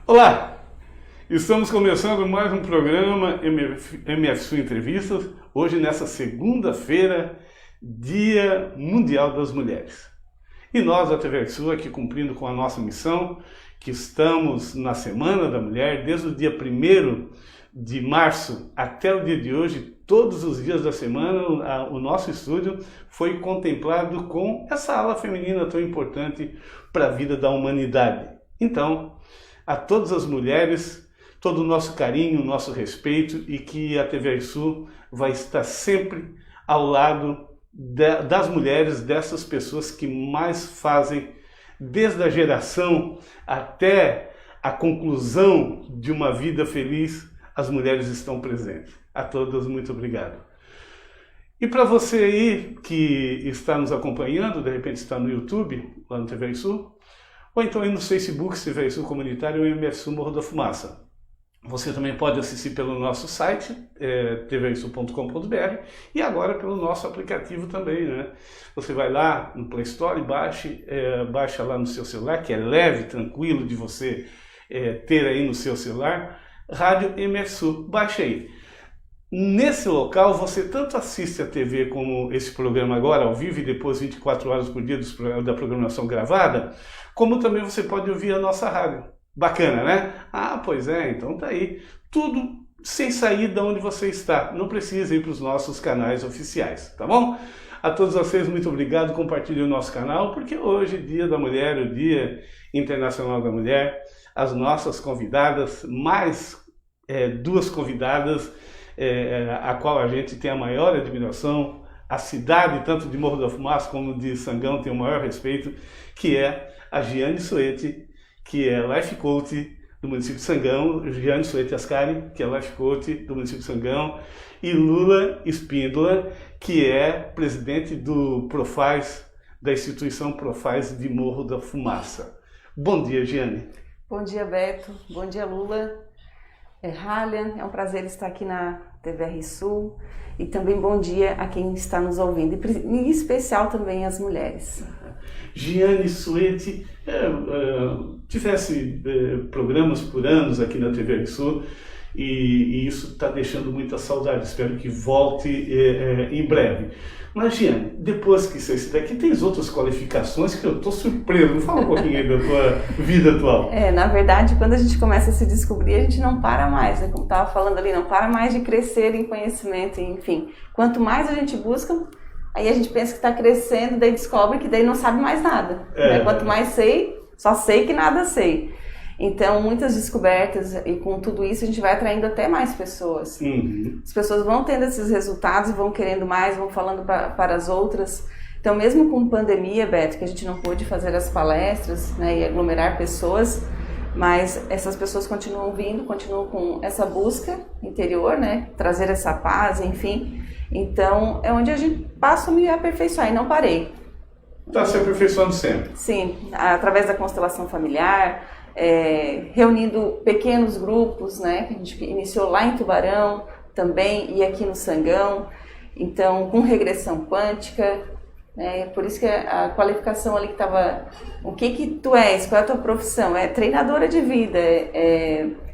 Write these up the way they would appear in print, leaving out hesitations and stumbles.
Olá! Estamos começando mais um programa MF Sul Entrevistas, hoje nessa segunda-feira, Dia Mundial das Mulheres. E nós da TV Sul aqui cumprindo com a nossa missão, que estamos na Semana da Mulher, desde o dia 1º de março até o dia de hoje, todos os dias da semana, o nosso estúdio foi contemplado com essa ala feminina tão importante para a vida da humanidade. Então, a todas as mulheres, todo o nosso carinho, o nosso respeito e que a TV Sul vai estar sempre ao lado das mulheres, dessas pessoas que mais fazem, desde a geração até a conclusão de uma vida feliz, as mulheres estão presentes. A todas, muito obrigado. E para você aí que está nos acompanhando, de repente está no YouTube, lá no TV Sul, ou então aí no Facebook, TV Sul Comunitário ou MF Sul Morro da Fumaça. Você também pode assistir pelo nosso site, tvsul.com.br, e agora pelo nosso aplicativo também, né? Você vai lá no Play Store e baixa lá no seu celular, que é leve, tranquilo de você ter aí no seu celular, Rádio MF Sul. Baixa aí. Nesse local você tanto assiste a TV como esse programa agora, ao vivo, e depois 24 horas por dia da programação gravada, como também você pode ouvir a nossa rádio. Bacana, né? Ah, pois é, então tá aí. Tudo sem sair de onde você está. Não precisa ir para os nossos canais oficiais, tá bom? A todos vocês, muito obrigado. Compartilhem o nosso canal, porque hoje, Dia da Mulher, o Dia Internacional da Mulher, as nossas convidadas, mais duas convidadas, a qual a gente tem a maior admiração, a cidade, tanto de Morro da Fumaça como de Sangão, tem o maior respeito, que é a Giane Suete, que é Life Coach do município de Sangão, Giane Suete Ascari, que é Life Coach do município de Sangão, e Lula Espíndola, que é presidente do Profaz, da instituição Profaz de Morro da Fumaça. Bom dia, Giane. Bom dia, Beto. Bom dia, Lula. Halian, é um prazer estar aqui na TVR Sul, e também bom dia a quem está nos ouvindo, e em especial também as mulheres. Giane Suete tivesse programas por anos aqui na TVR Sul, e isso está deixando muita saudade. Espero que volte em breve. Mas, Giane, depois que você está aqui, tem outras qualificações que eu estou surpreso. Fala um pouquinho aí da tua vida atual. Na verdade, quando a gente começa a se descobrir, a gente não para mais, né? Como estava falando ali, não para mais de crescer em conhecimento, enfim. Quanto mais a gente busca, aí a gente pensa que está crescendo, daí descobre que daí não sabe mais nada. Quanto mais sei, só sei que nada sei. Então, muitas descobertas, e com tudo isso a gente vai atraindo até mais pessoas. Uhum. As pessoas vão tendo esses resultados, vão querendo mais, vão falando para as outras. Então, mesmo com pandemia, Beto, que a gente não pôde fazer as palestras, né, e aglomerar pessoas, mas essas pessoas continuam vindo, continuam com essa busca interior, né, trazer essa paz, enfim. Então, é onde a gente passa a me aperfeiçoar, e não parei. Está se aperfeiçoando sempre. Sim, através da constelação familiar, reunindo pequenos grupos, né, que a gente iniciou lá em Tubarão também, e aqui no Sangão, então com regressão quântica, né, por isso que a qualificação ali que estava, o que tu és, qual é a tua profissão, treinadora de vida,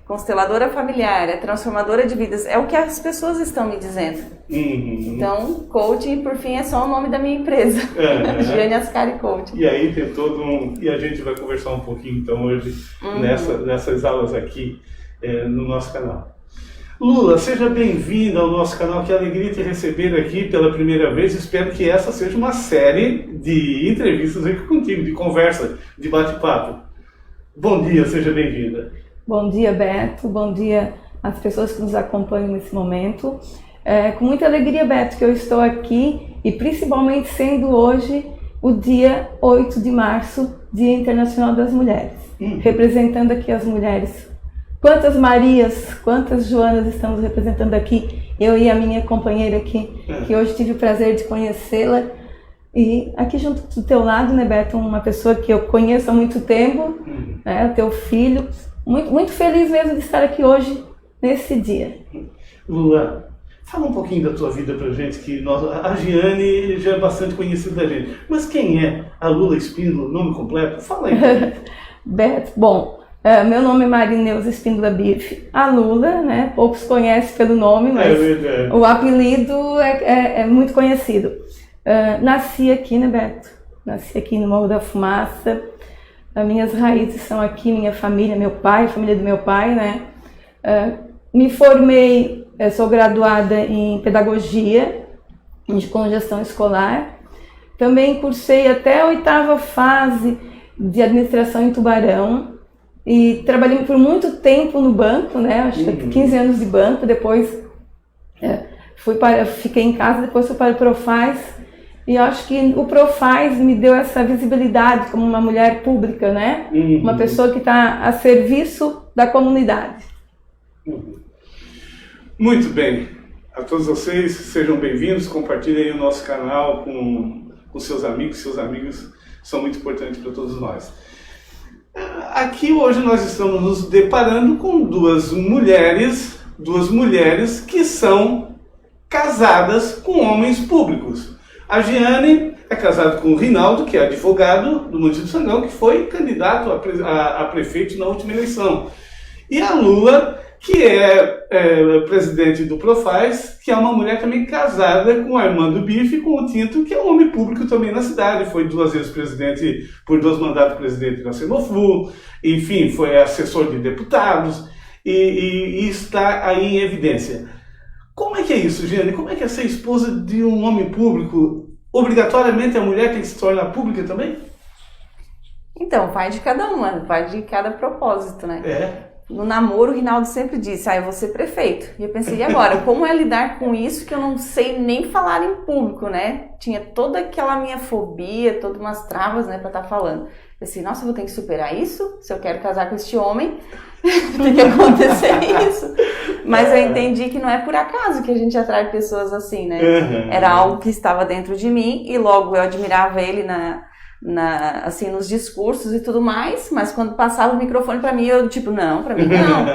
consteladora familiar, transformadora de vidas, é o que as pessoas estão me dizendo. Uhum. Então, coaching, por fim, é só o nome da minha empresa, Giane Ascari Coaching. E aí tem todo e a gente vai conversar um pouquinho então hoje nessas aulas aqui no nosso canal. Lula, seja bem-vinda ao nosso canal, que alegria te receber aqui pela primeira vez. Espero que essa seja uma série de entrevistas aqui contigo, de conversa, de bate-papo. Bom dia, seja bem-vinda. Bom dia, Beto. Bom dia às pessoas que nos acompanham nesse momento. Com muita alegria, Beto, que eu estou aqui, e principalmente sendo hoje o dia 8 de março, Dia Internacional das Mulheres. Representando aqui as mulheres. Quantas Marias, quantas Joanas estamos representando aqui. Eu e a minha companheira aqui, que hoje tive o prazer de conhecê-la. E aqui junto do teu lado, né, Beto, uma pessoa que eu conheço há muito tempo, né, o teu filho. Muito, muito feliz mesmo de estar aqui hoje, nesse dia. Lula, fala um pouquinho da tua vida pra gente, que a Giane já é bastante conhecida da gente. Mas quem é a Lula Espíndola, nome completo? Fala aí. Beto, bom, Meu nome é Marineuza Espíndola Birf, a Lula, né? Poucos conhecem pelo nome, mas o apelido é muito conhecido. Nasci aqui, né, Beto? Nasci aqui no Morro da Fumaça. As minhas raízes são aqui, minha família, meu pai, a família do meu pai, né? Me formei, sou graduada em Pedagogia, com gestão escolar. Também cursei até a 8ª fase de administração em Tubarão. E trabalhei por muito tempo no banco, né? Acho que 15 anos de banco. Depois fiquei em casa, depois fui para o Profaz. E acho que o Profaz me deu essa visibilidade como uma mulher pública, né? Uma pessoa que está a serviço da comunidade. Muito bem. A todos vocês, sejam bem-vindos. Compartilhem o nosso canal com seus amigos. Seus amigos são muito importantes para todos nós. Aqui hoje nós estamos nos deparando com duas mulheres que são casadas com homens públicos. A Giane é casada com o Rinaldo, que é advogado do município de Sangão, que foi candidato a prefeito na última eleição. E a Lula, que é presidente do Profaz, que é uma mulher também casada com o Armando Birf e com o Tinto, que é um homem público também na cidade. Foi 2 vezes presidente, por 2 mandatos presidente da Semoflu, enfim, foi assessor de deputados e está aí em evidência. Como é que é isso, Giane? Como é que é ser esposa de um homem público? Obrigatoriamente a mulher tem que se tornar pública também? Então, vai de cada uma, vai de cada propósito, né? No namoro, o Rinaldo sempre disse, eu vou ser prefeito. E eu pensei, e agora? Como é lidar com isso que eu não sei nem falar em público, né? Tinha toda aquela minha fobia, todas umas travas, né, pra estar falando. Eu pensei, nossa, eu vou ter que superar isso? Se eu quero casar com este homem, tem que acontecer isso. Mas eu entendi que não é por acaso que a gente atrai pessoas assim, né? Era algo que estava dentro de mim e logo eu admirava ele assim, nos discursos e tudo mais, mas quando passava o microfone pra mim, eu não, pra mim não.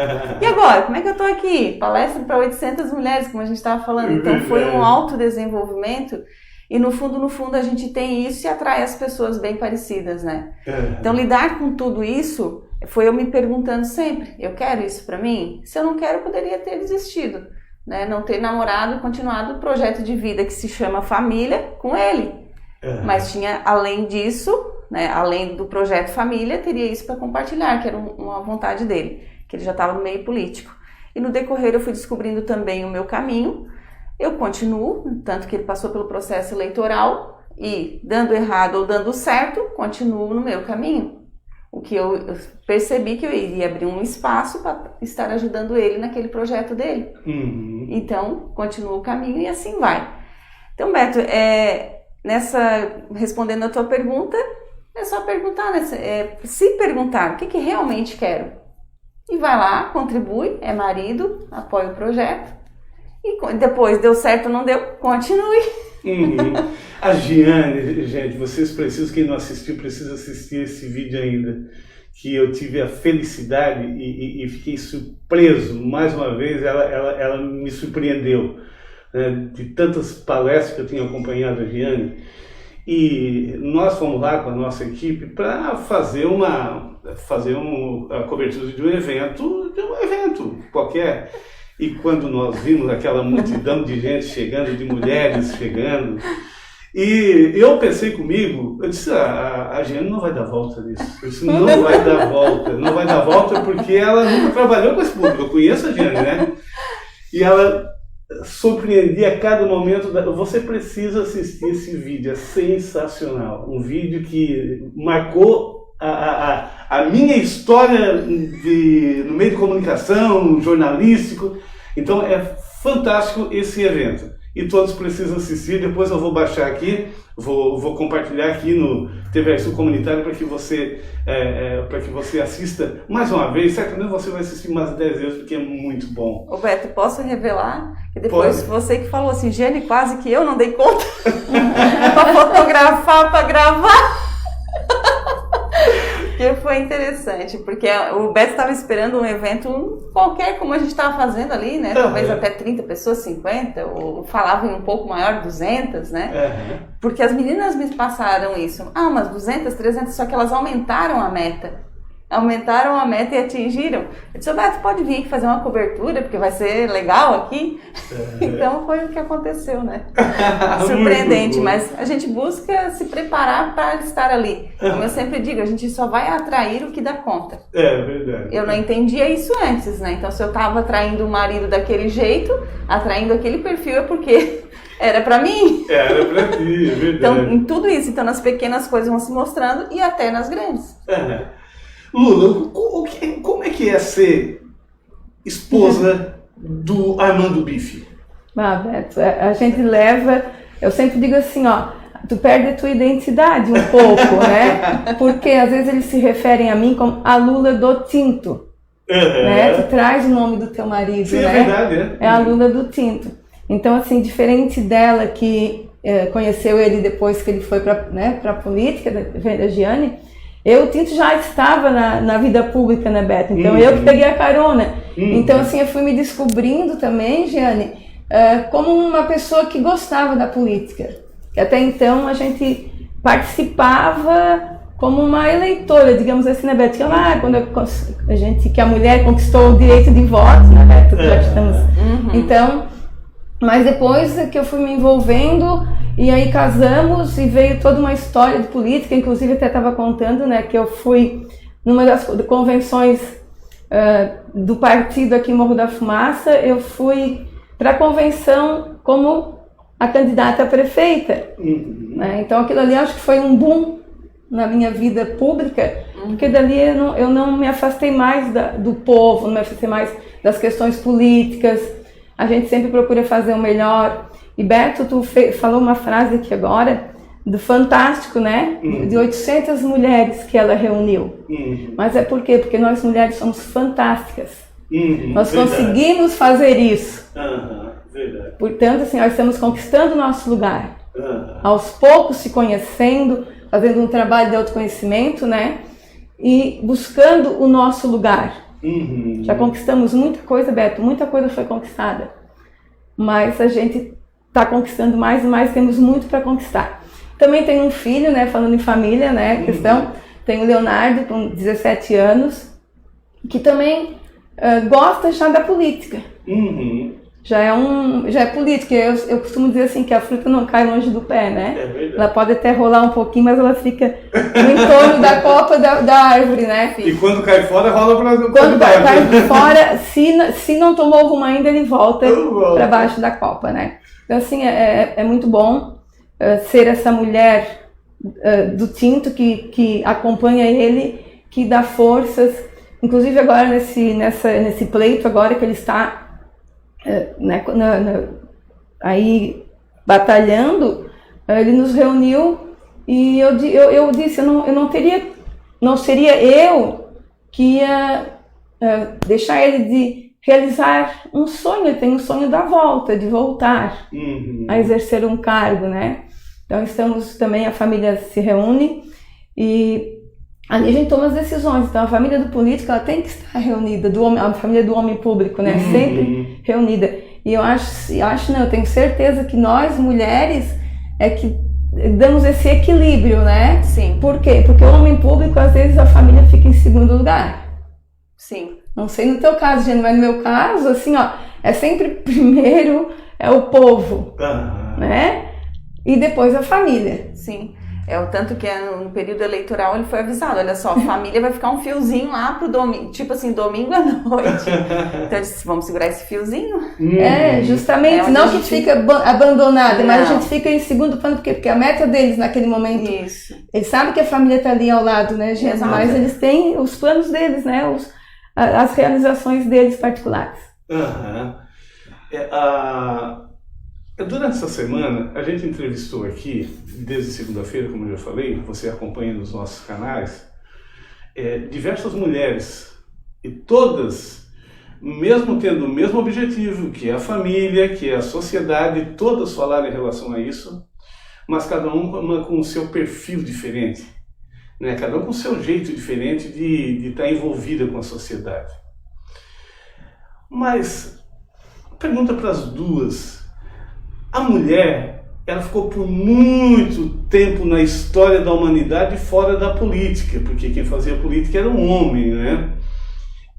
E agora, como é que eu tô aqui? Palestra para 800 mulheres, como a gente estava falando. Então foi um autodesenvolvimento e no fundo a gente tem isso e atrai as pessoas bem parecidas, né? Então lidar com tudo isso foi eu me perguntando sempre, eu quero isso pra mim? Se eu não quero, eu poderia ter desistido, né? Não ter namorado e continuado o projeto de vida que se chama família com ele. Mas tinha, além disso, né, além do projeto família, teria isso para compartilhar, que era uma vontade dele, que ele já estava no meio político. E no decorrer eu fui descobrindo também o meu caminho, eu continuo, tanto que ele passou pelo processo eleitoral e dando errado ou dando certo, continuo no meu caminho. O que eu percebi que eu iria abrir um espaço para estar ajudando ele naquele projeto dele. Então, continuo o caminho e assim vai. Então, Beto, respondendo a tua pergunta, é só perguntar, né? Se perguntar o que realmente quero. E vai lá, contribui, é marido, apoia o projeto. E depois, deu certo ou não deu, continue. A Giane, gente, vocês precisam, quem não assistiu, precisa assistir esse vídeo ainda. Que eu tive a felicidade e fiquei surpreso. Mais uma vez, ela me surpreendeu. De tantas palestras que eu tinha acompanhado a Giane, e nós fomos lá com a nossa equipe para fazer a cobertura de um evento qualquer. E quando nós vimos aquela multidão de gente chegando, de mulheres chegando, e eu pensei comigo, eu disse, a Giane não vai dar volta nisso. Isso não vai dar volta porque ela nunca trabalhou com esse público. Eu conheço a Giane, né? E ela surpreendia a cada momento. Você precisa assistir esse vídeo, é sensacional. Um vídeo que marcou a minha história no meio de comunicação, jornalístico. Então é fantástico esse evento. E todos precisam assistir. Depois eu vou baixar aqui, vou compartilhar aqui no TVSU Comunitário para que você assista mais uma vez. Certamente você vai assistir mais 10 vezes porque é muito bom. Ô Beto, posso revelar? Que depois você que falou assim, Giane, quase que eu não dei conta para fotografar, para gravar. Que foi interessante, porque o Beto estava esperando um evento qualquer, como a gente estava fazendo ali, né? Talvez até 30 pessoas, 50, ou falavam um pouco maior, 200, né? Porque as meninas me passaram isso. Umas 200, 300, só que elas aumentaram a meta. Aumentaram a meta e atingiram. Eu disse, Beto, pode vir aqui fazer uma cobertura, porque vai ser legal aqui. Então foi o que aconteceu, né? Surpreendente, mas a gente busca se preparar para estar ali. Como eu sempre digo, a gente só vai atrair o que dá conta. É verdade. Eu não entendia isso antes, né? Então se eu estava atraindo o marido daquele jeito, atraindo aquele perfil é porque era para mim. Era para ti, é verdade. Então em tudo isso, então nas pequenas coisas vão se mostrando e até nas grandes. Lula, como é que é ser esposa do Armando Bife? Beto, a gente leva, eu sempre digo assim, ó, tu perde a tua identidade um pouco, né? Porque às vezes eles se referem a mim como a Lula do Tinto, né? Tu traz o nome do teu marido, sim, né? É verdade, é a Lula do Tinto. Então, assim, diferente dela que conheceu ele depois que ele foi para a política, da Giane, o Tinto já estava na vida pública, né, Beto? Então, eu que peguei a carona. Então, assim, eu fui me descobrindo também, Giane, como uma pessoa que gostava da política. Que até então, a gente participava como uma eleitora, digamos assim, né, Beto? Quando que a mulher conquistou o direito de voto, né, Beto? Já estamos... Então, mas depois que eu fui me envolvendo... E aí casamos e veio toda uma história de política, inclusive até estava contando, né, que eu fui numa das convenções do partido aqui em Morro da Fumaça, eu fui para a convenção como a candidata a prefeita. Né? Então aquilo ali acho que foi um boom na minha vida pública, porque dali eu não me afastei mais do povo, não me afastei mais das questões políticas, a gente sempre procura fazer o melhor. E Beto, tu falou uma frase aqui agora, do Fantástico, né? De 800 mulheres que ela reuniu. Mas é por quê? Porque nós mulheres somos fantásticas. Nós conseguimos fazer isso. Verdade. Portanto, assim, nós estamos conquistando o nosso lugar. Aos poucos se conhecendo, fazendo um trabalho de autoconhecimento, né? E buscando o nosso lugar. Já conquistamos muita coisa, Beto, muita coisa foi conquistada. Mas a gente está conquistando mais e mais, temos muito para conquistar. Também tenho um filho, né, falando em família, né, questão, tenho o Leonardo, com 17 anos, que também gosta já da política. Já é política, eu costumo dizer assim, que a fruta não cai longe do pé, né? É verdade. Ela pode até rolar um pouquinho, mas ela fica no entorno da copa da árvore, né? E quando cai fora, rola para quando cai fora, se não tomou rumo ainda, ele volta para baixo da copa, né? Então, assim, é muito bom ser essa mulher do Tinto que acompanha ele, que dá forças. Inclusive agora nesse pleito agora que ele está aí batalhando, ele nos reuniu e eu disse, não seria eu que ia deixar ele de realizar um sonho. Ele tem um sonho da volta, de voltar a exercer um cargo, né? Então estamos também, a família se reúne e ali a gente toma as decisões. Então a família do político, ela tem que estar reunida, a família do homem público, né? Sempre reunida. E eu tenho certeza que nós mulheres é que damos esse equilíbrio, né? Sim. Por quê? Porque o homem público, às vezes a família fica em segundo lugar. Sim. Não sei no teu caso, Jenny, mas no meu caso, assim, ó, é sempre primeiro o povo, né? E depois a família. Sim. O tanto que no período eleitoral ele foi avisado, olha só, a família vai ficar um fiozinho lá pro domingo, tipo assim, domingo à noite. Então eu disse, vamos segurar esse fiozinho? Justamente, não que fica abandonada, mas a gente fica em segundo plano, porque a meta deles naquele momento, eles sabem que a família tá ali ao lado, né, gente? Exato. Mas eles têm os planos deles, né, as realizações deles particulares. Durante essa semana, a gente entrevistou aqui, desde segunda-feira, como eu já falei, você acompanha nos nossos canais, diversas mulheres, e todas, mesmo tendo o mesmo objetivo, que é a família, que é a sociedade, todas falaram em relação a isso, mas cada uma com o seu perfil diferente, né? Cada um com o seu jeito diferente de estar envolvida com a sociedade. Mas, pergunta para as duas, a mulher, ela ficou por muito tempo na história da humanidade fora da política, porque quem fazia política era um homem, né?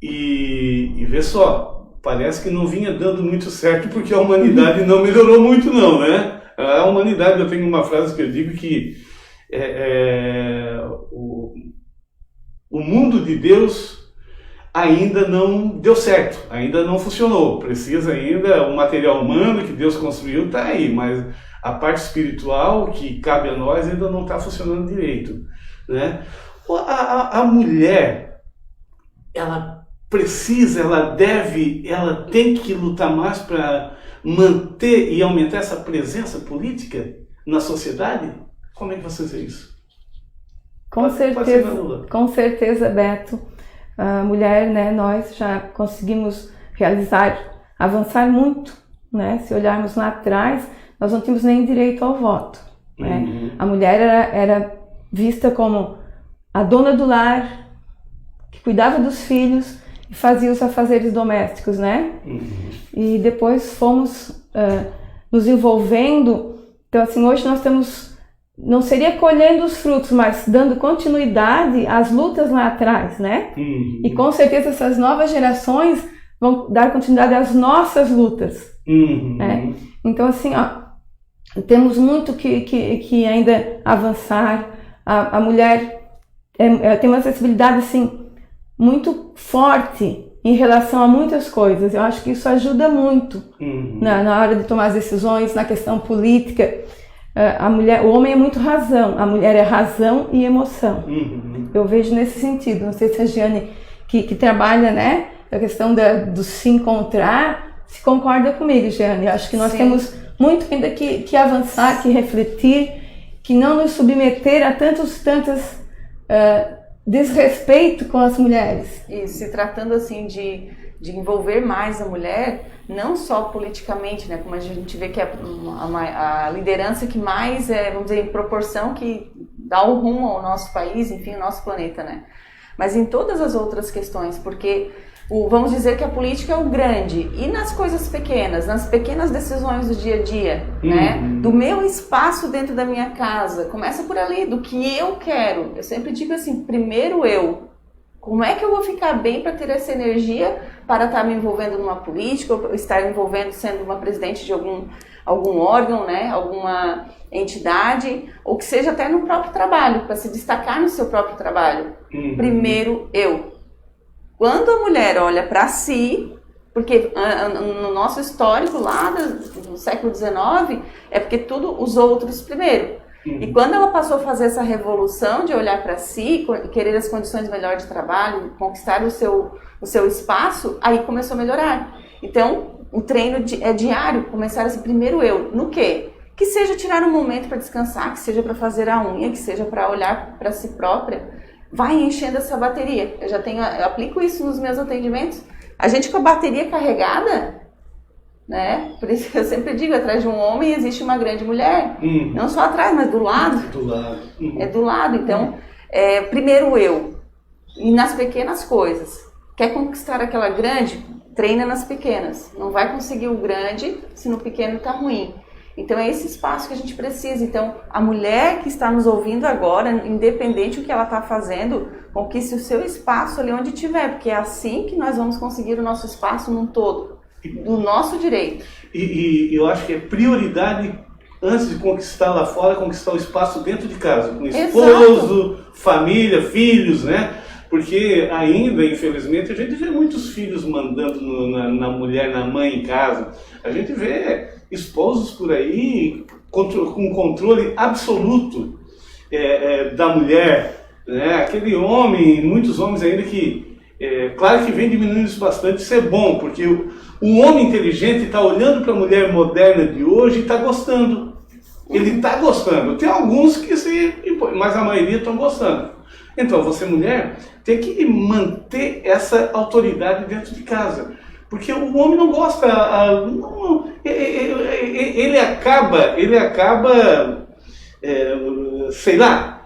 E vê só, parece que não vinha dando muito certo porque a humanidade não melhorou muito não, né? A humanidade, eu tenho uma frase que eu digo que o mundo de Deus ainda não deu certo, ainda não funcionou. Precisa ainda, o material humano que Deus construiu está aí, mas a parte espiritual que cabe a nós ainda não está funcionando direito, né? A mulher, ela precisa, ela deve, ela tem que lutar mais para manter e aumentar essa presença política na sociedade? Como é que você vê isso? Com certeza, Beto. A mulher, né, nós já conseguimos avançar muito, né? Se olharmos lá atrás, nós não tínhamos nem direito ao voto, né? Uhum. A mulher era vista como a dona do lar, que cuidava dos filhos e fazia os afazeres domésticos, né? Uhum. E depois fomos nos envolvendo. Então, assim, hoje nós estamos, não seria colhendo os frutos, mas dando continuidade às lutas lá atrás, né? Uhum. E com certeza essas novas gerações vão dar continuidade às nossas lutas, Uhum. né? Então, assim, ó, temos muito que ainda avançar. A mulher tem uma acessibilidade, assim, muito forte em relação a muitas coisas. Eu acho que isso ajuda muito na hora de tomar as decisões, na questão política. A mulher, o homem é muito razão, a mulher é razão e emoção. Eu vejo nesse sentido. Não sei se a Giane, que trabalha, né, a questão do se encontrar, se concorda comigo, Giane. Eu acho que nós temos muito ainda que avançar, que refletir, que não nos submeter a tantos desrespeito com as mulheres. E se tratando assim de envolver mais a mulher, não só politicamente, né, como a gente vê que é a liderança que mais vamos dizer, em proporção que dá o rumo ao nosso país, enfim, ao nosso planeta, né? Mas em todas as outras questões, porque vamos dizer que a política é o grande, e nas coisas pequenas, nas pequenas decisões do dia a dia, né? Do meu espaço dentro da minha casa, começa por ali, do que eu quero. Eu sempre digo assim, primeiro eu. Como é que eu vou ficar bem para ter essa energia para estar me envolvendo numa política, ou estar me envolvendo sendo uma presidente de algum órgão, né? Alguma entidade, ou que seja até no próprio trabalho, para se destacar no seu próprio trabalho. Primeiro eu. Quando a mulher olha para si, porque no nosso histórico lá do século XIX, é porque tudo os outros primeiro. E quando ela passou a fazer essa revolução de olhar para si, querer as condições melhores de trabalho, conquistar o seu espaço, aí começou a melhorar. Então, o treino é diário, começar assim, primeiro eu. No quê? Que seja tirar um momento para descansar, que seja para fazer a unha, que seja para olhar para si própria. Vai enchendo essa bateria. Eu aplico isso nos meus atendimentos. A gente com a bateria carregada, né? Por isso que eu sempre digo, atrás de um homem existe uma grande mulher. Não só atrás, mas do lado. Do lado. É do lado. Então, primeiro eu. E nas pequenas coisas. Quer conquistar aquela grande? Treina nas pequenas. Não vai conseguir o grande se no pequeno está ruim. Então é esse espaço que a gente precisa. Então a mulher que está nos ouvindo agora, independente do que ela está fazendo, conquiste o seu espaço ali onde estiver, porque é assim que nós vamos conseguir o nosso espaço num todo, do nosso direito. E eu acho que é prioridade, antes de conquistar lá fora, conquistar o espaço dentro de casa, com esposo, família, filhos, né? Porque ainda, infelizmente, a gente vê muitos filhos mandando na mulher, na mãe em casa. A gente vê esposos por aí com controle absoluto da mulher, né? Aquele homem, muitos homens ainda que, claro que vem diminuindo isso bastante, isso é bom, porque o homem inteligente está olhando para a mulher moderna de hoje e está gostando. Ele está gostando. Tem alguns que mas a maioria estão gostando. Então, você mulher tem que manter essa autoridade dentro de casa. Porque o homem não gosta, ele acaba, sei lá,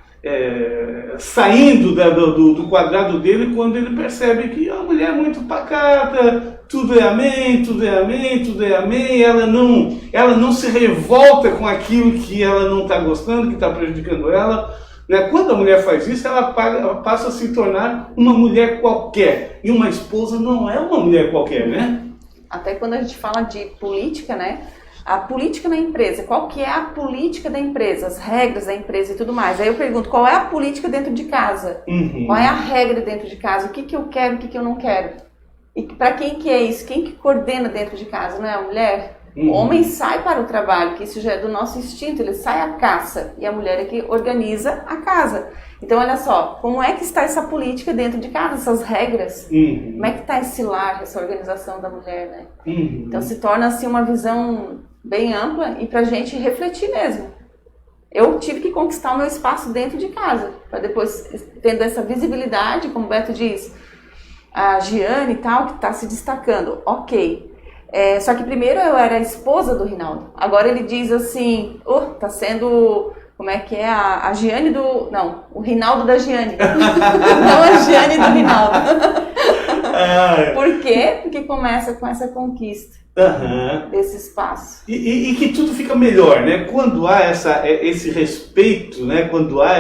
saindo do quadrado dele quando ele percebe que a mulher é muito pacata, tudo é amém, tudo é amém, tudo é amém, ela não se revolta com aquilo que ela não está gostando, que está prejudicando ela. Né? Quando a mulher faz isso, ela passa a se tornar uma mulher qualquer. E uma esposa não é uma mulher qualquer, né? Até quando a gente fala de política, né? A política na empresa, qual que é a política da empresa, as regras da empresa e tudo mais. Aí eu pergunto, qual é a política dentro de casa? Qual é a regra dentro de casa? O que eu quero, o que eu não quero? E para quem que é isso? Quem que coordena dentro de casa? Não é a mulher? O homem sai para o trabalho, que isso já é do nosso instinto, ele sai à caça. E a mulher é que organiza a casa. Então, olha só, como é que está essa política dentro de casa, essas regras? Como é que está esse lar, essa organização da mulher, né? Então, se torna assim uma visão bem ampla e para a gente refletir mesmo. Eu tive que conquistar o meu espaço dentro de casa, para depois, tendo essa visibilidade, como o Beto diz, a Giane e tal, que está se destacando, ok. Só que primeiro eu era a esposa do Rinaldo, agora ele diz assim, tá sendo... Como é que é a Giane do... Não, o Rinaldo da Giane. Não a Giane do Rinaldo. Por quê? Porque começa com essa conquista desse espaço. E que tudo fica melhor, né? Quando há esse respeito, né? Quando há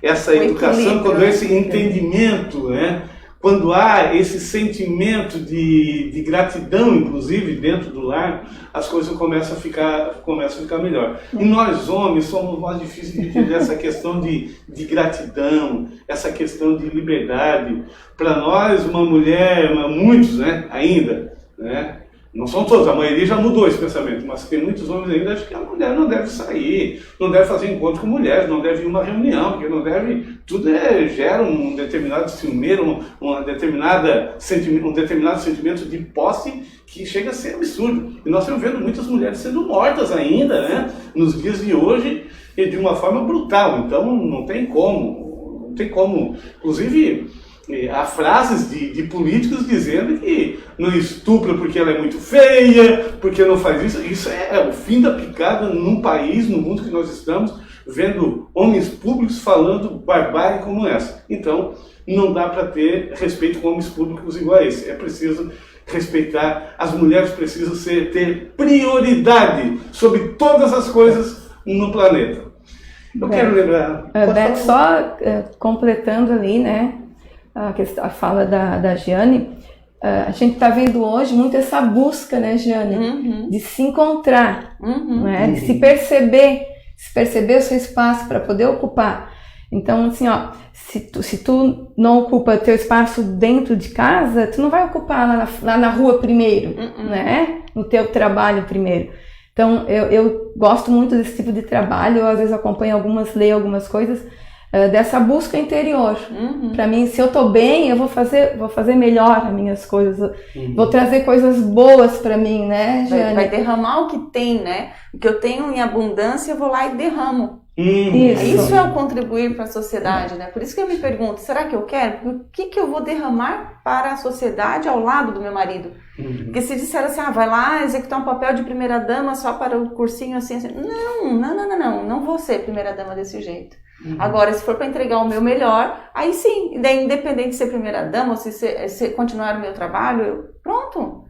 essa educação, quando há esse entendimento, né? Quando há esse sentimento de gratidão, inclusive, dentro do lar, as coisas começam a ficar melhor. E nós, homens, somos mais difíceis de entender essa questão de gratidão, essa questão de liberdade. Para nós, uma mulher, muitos, né, ainda, né? Não são todos, a maioria já mudou esse pensamento, mas tem muitos homens ainda que acham que a mulher não deve sair, não deve fazer encontro com mulheres, não deve ir a uma reunião, porque não deve... Tudo gera um determinado ciúmeiro, um determinado sentimento de posse que chega a ser absurdo. E nós estamos vendo muitas mulheres sendo mortas ainda, né? Nos dias de hoje, e de uma forma brutal. Então não tem como. Inclusive... Há frases de políticos dizendo que não estupra porque ela é muito feia, porque não faz isso. Isso é o fim da picada num país, no mundo que nós estamos, vendo homens públicos falando barbárie como essa. Então, não dá para ter respeito com homens públicos igual a esse. É preciso respeitar, as mulheres precisam ter prioridade sobre todas as coisas no planeta. Eu quero lembrar... Beto, só completando ali, né? A fala da Giane, a gente está vendo hoje muito essa busca, né, Giane, de se encontrar, né, de se perceber o seu espaço para poder ocupar. Então, assim, ó, se tu não ocupa teu espaço dentro de casa, tu não vai ocupar lá na rua primeiro, né, no teu trabalho primeiro. Então, eu gosto muito desse tipo de trabalho, eu às vezes acompanho leio algumas coisas, dessa busca interior. Para mim, se eu tô bem, eu vou fazer melhor as minhas coisas, vou trazer coisas boas para mim, né, Giane? Vai derramar o que tem, né? O que eu tenho em abundância, eu vou lá e derramo. Isso é o contribuir para a sociedade, né? Por isso que eu me pergunto, será que eu quero? O que eu vou derramar para a sociedade ao lado do meu marido? Porque se disser assim, vai lá executar um papel de primeira dama só para o cursinho assim. Não vou ser primeira dama desse jeito. Agora, se for para entregar o meu melhor, aí sim, daí, independente de ser primeira dama ou se continuar o meu trabalho, pronto,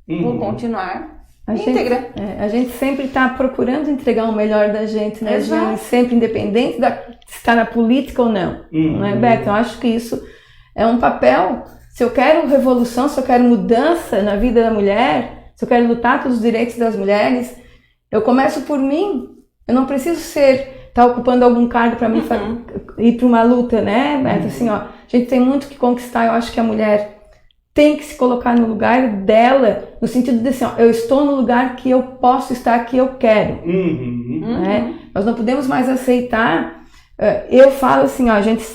vou continuar íntegra. A gente sempre está procurando entregar o melhor da gente, né, Giane? Sempre independente de estar na política ou não. Não é, Beto? Eu acho que isso é um papel. Se eu quero revolução, se eu quero mudança na vida da mulher, se eu quero lutar pelos direitos das mulheres, eu começo por mim. Eu não preciso estar ocupando algum cargo para mim ir para uma luta, né, Beto? Assim, ó, a gente tem muito que conquistar. Eu acho que a mulher tem que se colocar no lugar dela, no sentido de assim, ó, eu estou no lugar que eu posso estar, que eu quero. Né? Nós não podemos mais aceitar. Eu falo assim, ó, a gente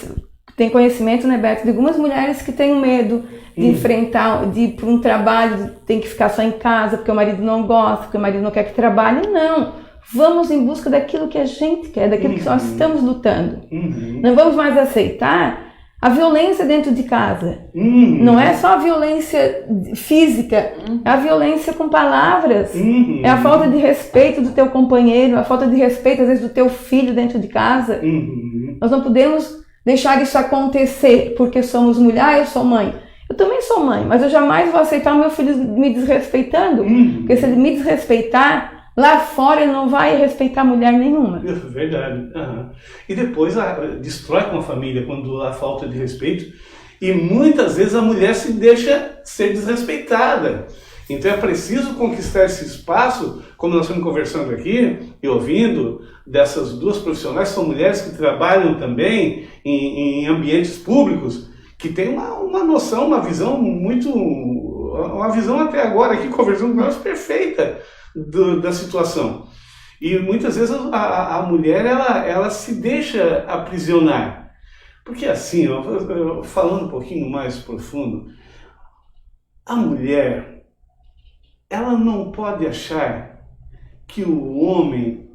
tem conhecimento, né, Beto, de algumas mulheres que têm medo de enfrentar, de ir para um trabalho, tem que ficar só em casa porque o marido não gosta, porque o marido não quer que trabalhe. Não. Vamos em busca daquilo que a gente quer, daquilo que nós estamos lutando. Não vamos mais aceitar a violência dentro de casa. Não é só a violência física, é a violência com palavras. É a falta de respeito do teu companheiro, a falta de respeito, às vezes, do teu filho dentro de casa. Nós não podemos deixar isso acontecer porque somos mulher, eu sou mãe. Eu também sou mãe, mas eu jamais vou aceitar o meu filho me desrespeitando. Porque se ele me desrespeitar, lá fora ele não vai respeitar mulher nenhuma. Verdade. E depois destrói com a família quando há falta de respeito. E muitas vezes a mulher se deixa ser desrespeitada. Então é preciso conquistar esse espaço, como nós estamos conversando aqui e ouvindo dessas duas profissionais, são mulheres que trabalham também em ambientes públicos, que têm uma noção, uma visão uma visão até agora aqui conversando com elas perfeita da situação. E muitas vezes a mulher ela se deixa aprisionar. Porque assim, falando um pouquinho mais profundo, a mulher, ela não pode achar que o homem,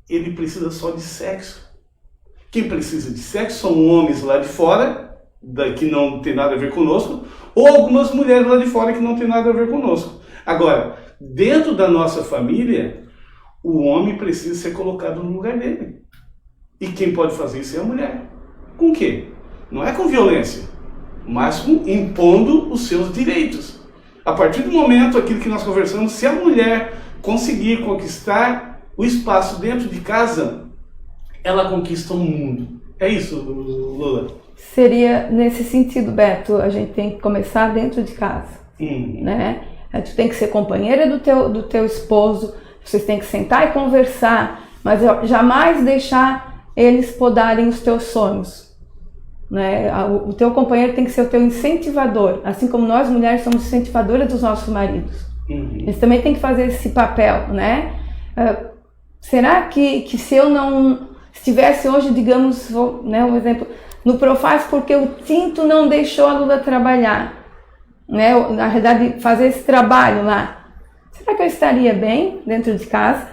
ele precisa só de sexo. Quem precisa de sexo são homens lá de fora, que não tem nada a ver conosco, ou algumas mulheres lá de fora que não tem nada a ver conosco. Agora, dentro da nossa família, o homem precisa ser colocado no lugar dele. E quem pode fazer isso é a mulher. Com o quê? Não é com violência, mas impondo os seus direitos. A partir do momento, aquilo que nós conversamos, se a mulher conseguir conquistar o espaço dentro de casa, ela conquista o mundo. É isso, Lola? Seria nesse sentido, Beto, a gente tem que começar dentro de casa. Né? A gente tem que ser companheira do teu esposo, vocês têm que sentar e conversar, mas jamais deixar eles podarem os teus sonhos. Né? O teu companheiro tem que ser o teu incentivador, assim como nós mulheres somos incentivadoras dos nossos maridos. Eles também têm que fazer esse papel, né? Será que se eu não estivesse hoje, digamos, né, um exemplo, no Profaz porque o Tinto não deixou a Lula trabalhar, né? Na verdade, fazer esse trabalho lá, será que eu estaria bem dentro de casa?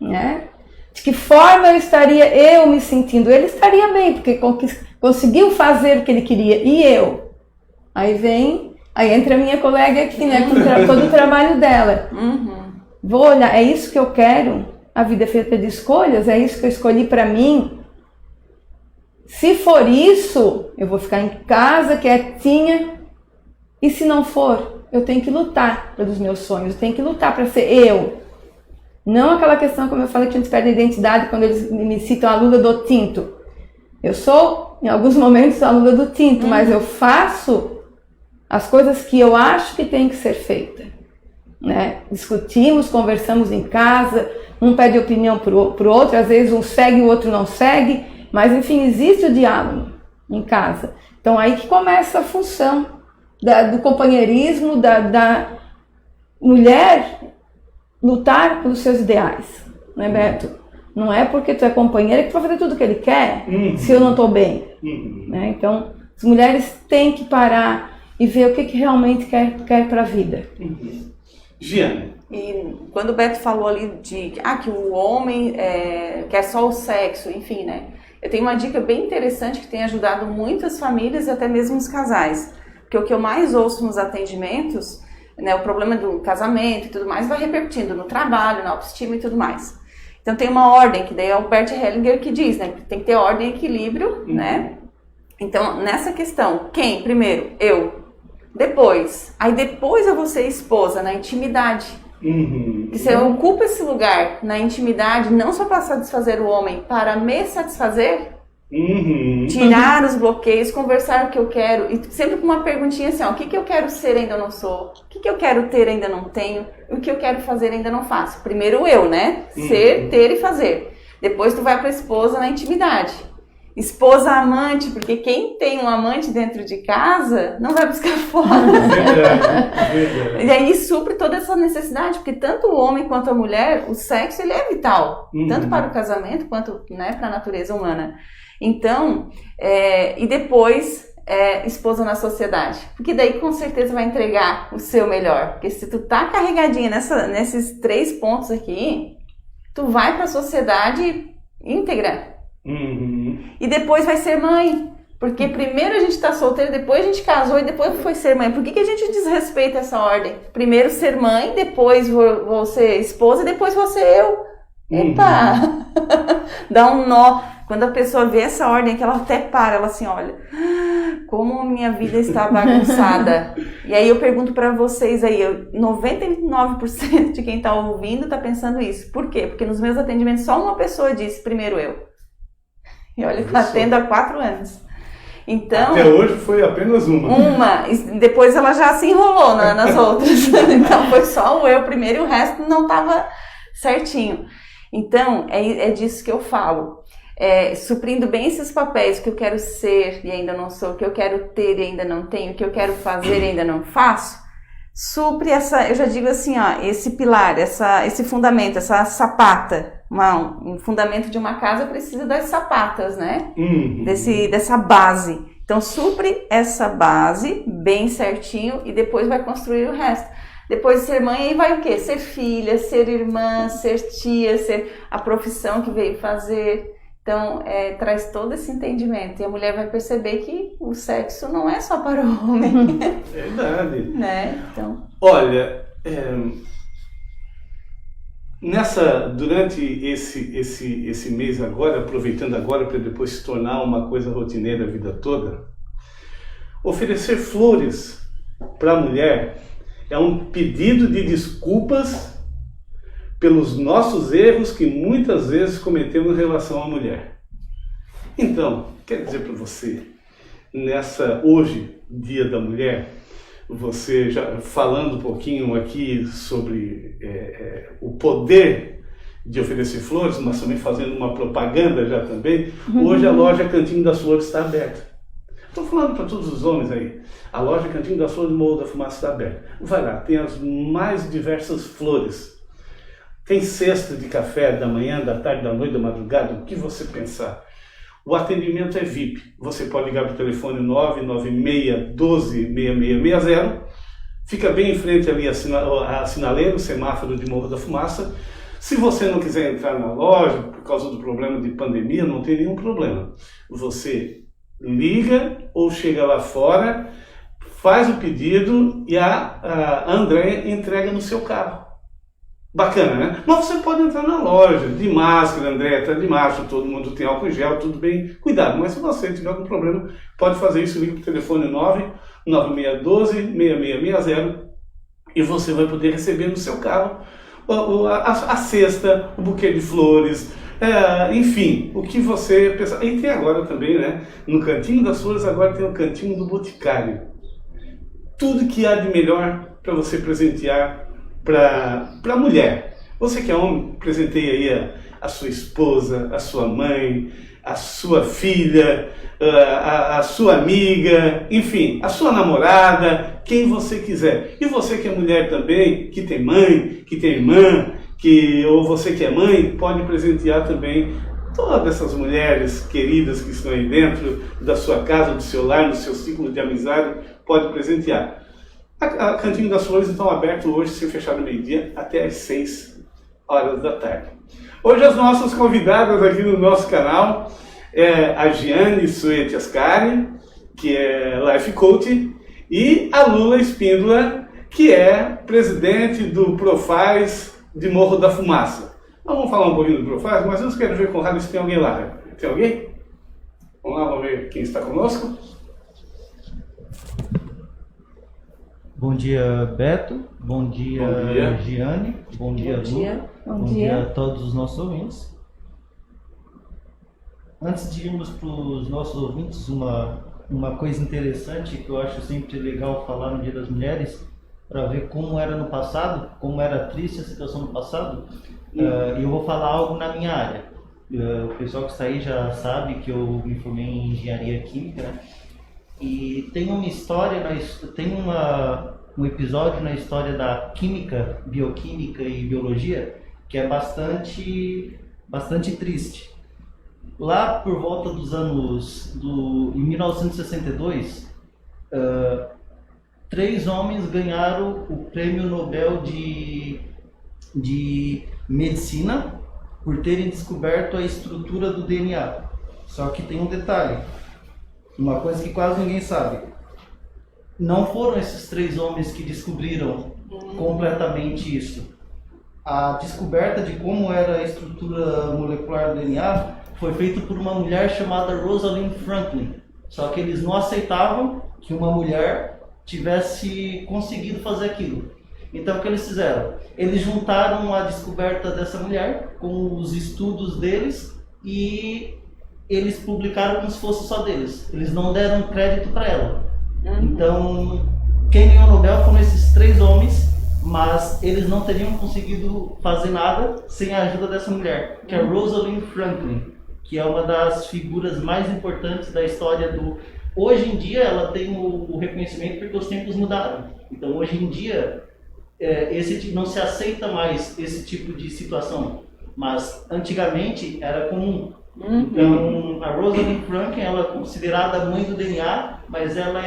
Né? De que forma eu estaria me sentindo? Ele estaria bem, porque conseguiu fazer o que ele queria. E eu? Aí entra a minha colega aqui, né, com todo o trabalho dela. Vou olhar, é isso que eu quero? A vida é feita de escolhas? É isso que eu escolhi para mim? Se for isso, eu vou ficar em casa, quietinha. E se não for, eu tenho que lutar pelos meus sonhos. Eu tenho que lutar para ser eu. Não aquela questão, como eu falei, que a gente perde a identidade quando eles me citam a Lula do Tinto. Eu sou, em alguns momentos, a Lula do Tinto, mas eu faço as coisas que eu acho que tem que ser feita. Né? Discutimos, conversamos em casa, um pede opinião pro outro, às vezes um segue, o outro não segue, mas enfim, existe o diálogo em casa. Então aí que começa a função do companheirismo, da mulher lutar pelos seus ideais, né, Beto? Não é porque tu é companheira que tu vai fazer tudo o que ele quer, se eu não estou bem. Né? Então, as mulheres têm que parar e ver o que realmente quer para a vida. Giane. E quando o Beto falou ali que o homem quer só o sexo, enfim, né? Eu tenho uma dica bem interessante que tem ajudado muitas famílias e até mesmo os casais. Porque o que eu mais ouço nos atendimentos, né, o problema do casamento e tudo mais vai repercutindo no trabalho, na autoestima e tudo mais. Então tem uma ordem, que daí é o Bert Hellinger que diz, né, que tem que ter ordem e equilíbrio, né? Então, nessa questão, quem? Primeiro, eu. Depois eu vou ser esposa, na intimidade. Que você ocupa esse lugar na intimidade, não só para satisfazer o homem, para me satisfazer. Tirar os bloqueios, conversar o que eu quero, e sempre com uma perguntinha assim, ó, o que eu quero ser ainda não sou, o que eu quero ter ainda não tenho, o que eu quero fazer ainda não faço. Primeiro eu, né? Ser, ter e fazer. Depois tu vai para a esposa na intimidade. Esposa amante, porque quem tem um amante dentro de casa não vai buscar fora. Verdade. E aí supre toda essa necessidade, porque tanto o homem quanto a mulher, o sexo ele é vital, tanto para o casamento quanto, né, para a natureza humana. Então, e depois esposa na sociedade, porque daí com certeza vai entregar o seu melhor, porque se tu tá carregadinha nesses 3 pontos aqui, tu vai para a sociedade íntegra. E depois vai ser mãe, porque primeiro a gente tá solteiro, depois a gente casou e depois foi ser mãe. Por que a gente desrespeita essa ordem? Primeiro ser mãe, depois vou ser esposa e depois vou ser eu. Epa! Dá um nó. Quando a pessoa vê essa ordem, que ela até para, ela assim, olha, como a minha vida está bagunçada. E aí eu pergunto para vocês aí, 99% de quem está ouvindo está pensando isso. Por quê? Porque nos meus atendimentos só uma pessoa disse, primeiro eu. E olha, eu atendo há 4 anos. Então, até hoje foi apenas uma. E depois ela já se enrolou nas outras. Então foi só o eu primeiro e o resto não estava certinho. Então, é disso que eu falo. Suprindo bem esses papéis que eu quero ser e ainda não sou, que eu quero ter e ainda não tenho, que eu quero fazer e ainda não faço, supre eu já digo assim, ó, esse pilar, esse fundamento, essa sapata. Um fundamento de uma casa precisa das sapatas, né? Dessa base. Então, supre essa base bem certinho e depois vai construir o resto. Depois de ser mãe, aí vai o quê? Ser filha, ser irmã, ser tia, ser a profissão que veio fazer. Então, traz todo esse entendimento. E a mulher vai perceber que o sexo não é só para o homem. É verdade. Né? Então... Olha, durante esse mês agora, aproveitando agora para depois se tornar uma coisa rotineira a vida toda, oferecer flores para a mulher é um pedido de desculpas pelos nossos erros que muitas vezes cometemos em relação à mulher. Então, quero dizer para você, hoje, Dia da Mulher, você já falando um pouquinho aqui sobre o poder de oferecer flores, mas também fazendo uma propaganda já também, hoje a loja Cantinho das Flores está aberta. Estou falando para todos os homens aí, a loja Cantinho das Flores do Morro da Fumaça está aberta. Vai lá, tem as mais diversas flores. Tem cesta de café da manhã, da tarde, da noite, da madrugada, o que você pensar. O atendimento é VIP. Você pode ligar para o telefone 996126660. Fica bem em frente ali a sinaleira, o semáforo de Morro da Fumaça. Se você não quiser entrar na loja, por causa do problema de pandemia, não tem nenhum problema. Você liga ou chega lá fora, faz o pedido e a Andréia entrega no seu carro. Bacana, né? Mas você pode entrar na loja, de máscara, André, tá de máscara, todo mundo tem álcool em gel, tudo bem, cuidado. Mas se você tiver algum problema, pode fazer isso, liga para o telefone 996126660 e você vai poder receber no seu carro a cesta, o buquê de flores, enfim, o que você pensar. E tem agora também, né? No Cantinho das Flores, agora tem o Cantinho do Boticário. Tudo que há de melhor para você presentear para a mulher. Você que é homem, presenteie aí a sua esposa, a sua mãe, a sua filha, a sua amiga, enfim, a sua namorada, quem você quiser. E você que é mulher também, que tem mãe, que tem irmã, ou você que é mãe, pode presentear também todas essas mulheres queridas que estão aí dentro da sua casa, do seu lar, no seu ciclo de amizade, pode presentear. A Cantinho das Flores então aberto hoje, sem fechar no meio-dia, até às 6 horas da tarde. Hoje as nossas convidadas aqui no nosso canal é a Giane Suete Ascari, que é Life Coach, e a Lula Espíndola, que é presidente do Profaz de Morro da Fumaça. Nós vamos falar um pouquinho do Profaz, mas eu quero ver com rádio se tem alguém lá. Tem alguém? Vamos lá, vamos ver quem está conosco. Bom dia, Beto. Bom dia, Giane. Bom dia, Lu. Bom dia a todos os nossos ouvintes. Antes de irmos para os nossos ouvintes, uma coisa interessante que eu acho sempre legal falar no Dia das Mulheres, para ver como era no passado, como era triste a situação no passado, e eu vou falar algo na minha área. O pessoal que está aí já sabe que eu me formei em Engenharia Química, né? E tem uma história, tem um episódio na história da química, bioquímica e biologia que é bastante triste. Lá por volta dos anos em 1962, 3 homens ganharam o Prêmio Nobel de Medicina por terem descoberto a estrutura do DNA. Só que tem um detalhe. Uma coisa que quase ninguém sabe. Não foram esses 3 homens que descobriram completamente isso. A descoberta de como era a estrutura molecular do DNA foi feito por uma mulher chamada Rosalind Franklin. Só que eles não aceitavam que uma mulher tivesse conseguido fazer aquilo. Então o que eles fizeram? Eles juntaram a descoberta dessa mulher com os estudos deles e eles publicaram como se fosse só deles. Eles não deram crédito para ela. Então, quem ganhou o Nobel foram esses 3 homens, mas eles não teriam conseguido fazer nada sem a ajuda dessa mulher, que é Rosalind Franklin, que é uma das figuras mais importantes da história do... Hoje em dia ela tem o reconhecimento porque os tempos mudaram. Então, hoje em dia, não se aceita mais esse tipo de situação, mas antigamente era comum. Então, a Rosalind Franklin, ela é considerada a mãe do DNA, mas ela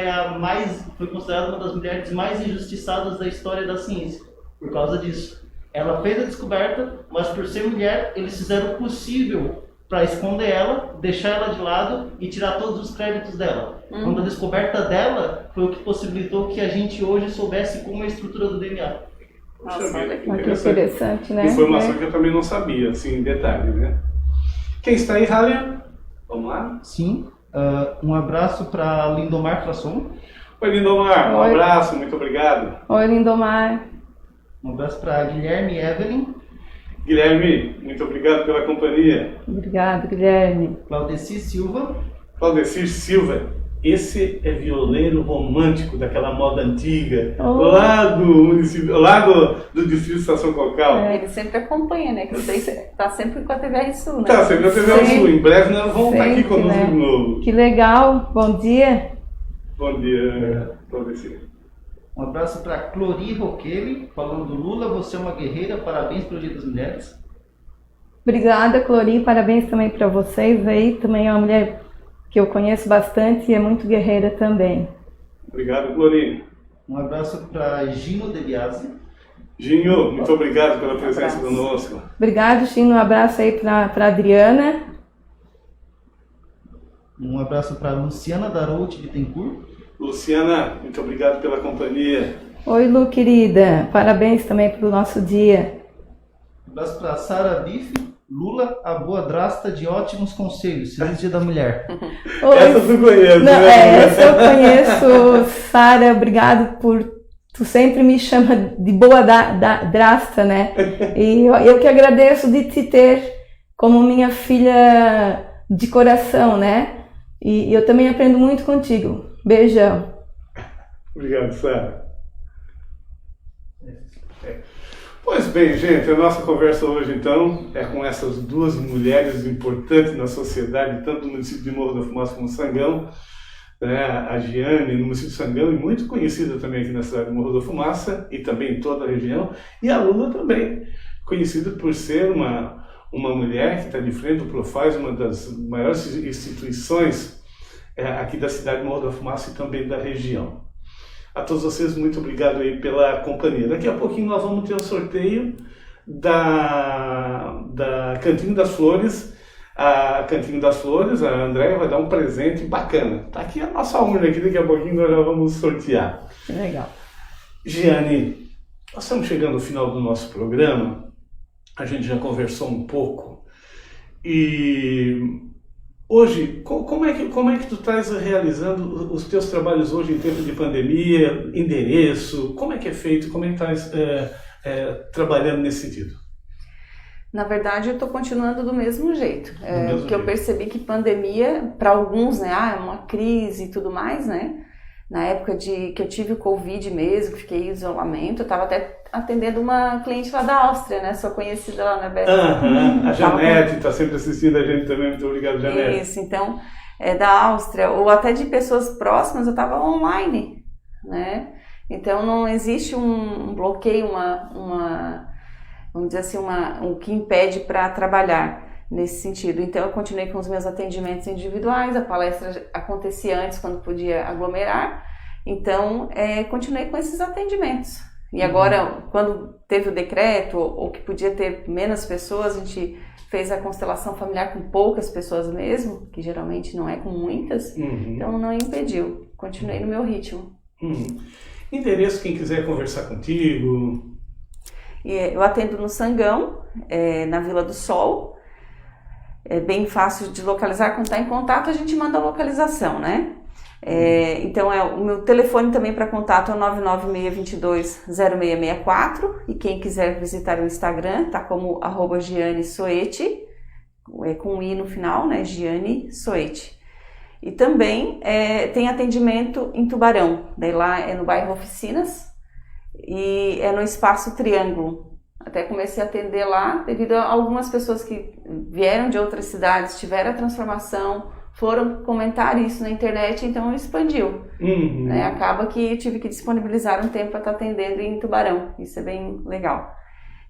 foi considerada uma das mulheres mais injustiçadas da história da ciência, por causa disso. Ela fez a descoberta, mas por ser mulher, eles fizeram o possível para esconder ela, deixar ela de lado e tirar todos os créditos dela. Quando a descoberta dela foi o que possibilitou que a gente hoje soubesse como é a estrutura do DNA. Nossa, olha que Muito interessante, né? Informação que eu também não sabia, assim, em detalhe, né? Quem está aí, Ralian? Vamos lá? Sim. Um abraço para Lindomar Frasson. Oi, Lindomar. Um Oi. abraço, muito obrigado. Oi, Lindomar. Um abraço para Guilherme Evelyn. Guilherme, muito obrigado pela companhia. Obrigado, Guilherme. Claudeci Silva. Claudecir Silva. Esse é violeiro romântico daquela moda antiga, Oh. lá do município, lá do distrito de Estação Cocal. Ele sempre acompanha, né? Que você está sempre com a TVR Sul, né? Tá, sempre na TV Sempre. Sul. Em breve nós vamos estar aqui Sempre, conosco né? de novo. Que legal. Bom dia. Bom dia, Claudecir. Um abraço para Clori Roquele, falando: Lula, você é uma guerreira, parabéns pelo Dia das Mulheres. Obrigada, Clori. Parabéns também para vocês aí. Também é uma mulher que eu conheço bastante e é muito guerreira também. Obrigado, Clorinho. Um abraço para Gino De Biasi. Ginho, muito obrigado pela presença abraço. conosco. Obrigado, Chino. Um abraço aí para Adriana. Um abraço para Luciana Darouti Bittencourt. Luciana, muito obrigado pela companhia. Oi, Lu, querida. Parabéns também pelo nosso dia. Um abraço para Sara Bife. Lula, a boa drasta de ótimos conselhos. Feliz Dia da Mulher. Oi. Essa eu não conheço. Não, né? essa eu conheço. Sara, obrigado por... Tu sempre me chama de boa drasta, né? E eu que agradeço de te ter como minha filha de coração, né? E eu também aprendo muito contigo. Beijão. Obrigado, Sara. Pois bem, gente, a nossa conversa hoje, então, é com essas 2 mulheres importantes na sociedade, tanto no município de Morro da Fumaça como no Sangão, né? A Giane, no município de Sangão, e muito conhecida também aqui na cidade de Morro da Fumaça, e também em toda a região, e a Lula também, conhecida por ser uma mulher que está de frente do Profaz, uma das maiores instituições aqui da cidade de Morro da Fumaça e também da região. A todos vocês, muito obrigado aí pela companhia. Daqui a pouquinho nós vamos ter um sorteio da Cantinho das Flores. A Cantinho das Flores, a Andréia vai dar um presente bacana. Tá aqui a nossa urna aqui, daqui a pouquinho nós já vamos sortear. Que legal. Giane, nós estamos chegando ao final do nosso programa. A gente já conversou um pouco. E hoje, como é que tu estás realizando os teus trabalhos hoje em tempo de pandemia, endereço? Como é que é feito? Como é que estás trabalhando nesse sentido? Na verdade, eu estou continuando do mesmo jeito. mesmo Porque eu jeito. percebi que pandemia, para alguns, né, é uma crise e tudo mais, né? Na época que eu tive o Covid mesmo, que fiquei em isolamento, eu estava até atendendo uma cliente lá da Áustria, né? Sua conhecida lá, né, Beth? A Janete está sempre assistindo a gente também. Muito obrigado, Janete. Isso, então, da Áustria, ou até de pessoas próximas, eu estava online, né? Então, não existe um bloqueio, vamos dizer assim, o que impede para trabalhar nesse sentido. Então, eu continuei com os meus atendimentos individuais, a palestra acontecia antes, quando podia aglomerar, então, continuei com esses atendimentos. E agora, quando teve o decreto, ou que podia ter menos pessoas, a gente fez a constelação familiar com poucas pessoas mesmo, que geralmente não é com muitas, então não impediu, continuei no meu ritmo. Endereço, quem quiser conversar contigo. E eu atendo no Sangão, na Vila do Sol. é bem fácil de localizar. Quando está em contato, a gente manda a localização, né? Então, o meu telefone também para contato é o 996220664, e quem quiser visitar o Instagram, tá como @GianneSoete, com I no final, né? Gianne Soete. E também tem atendimento em Tubarão, daí lá é no bairro Oficinas e é no Espaço Triângulo. Até comecei a atender lá devido a algumas pessoas que vieram de outras cidades, tiveram a transformação, foram comentar isso na internet, então expandiu. Né? Acaba que eu tive que disponibilizar um tempo para estar atendendo em Tubarão, isso é bem legal.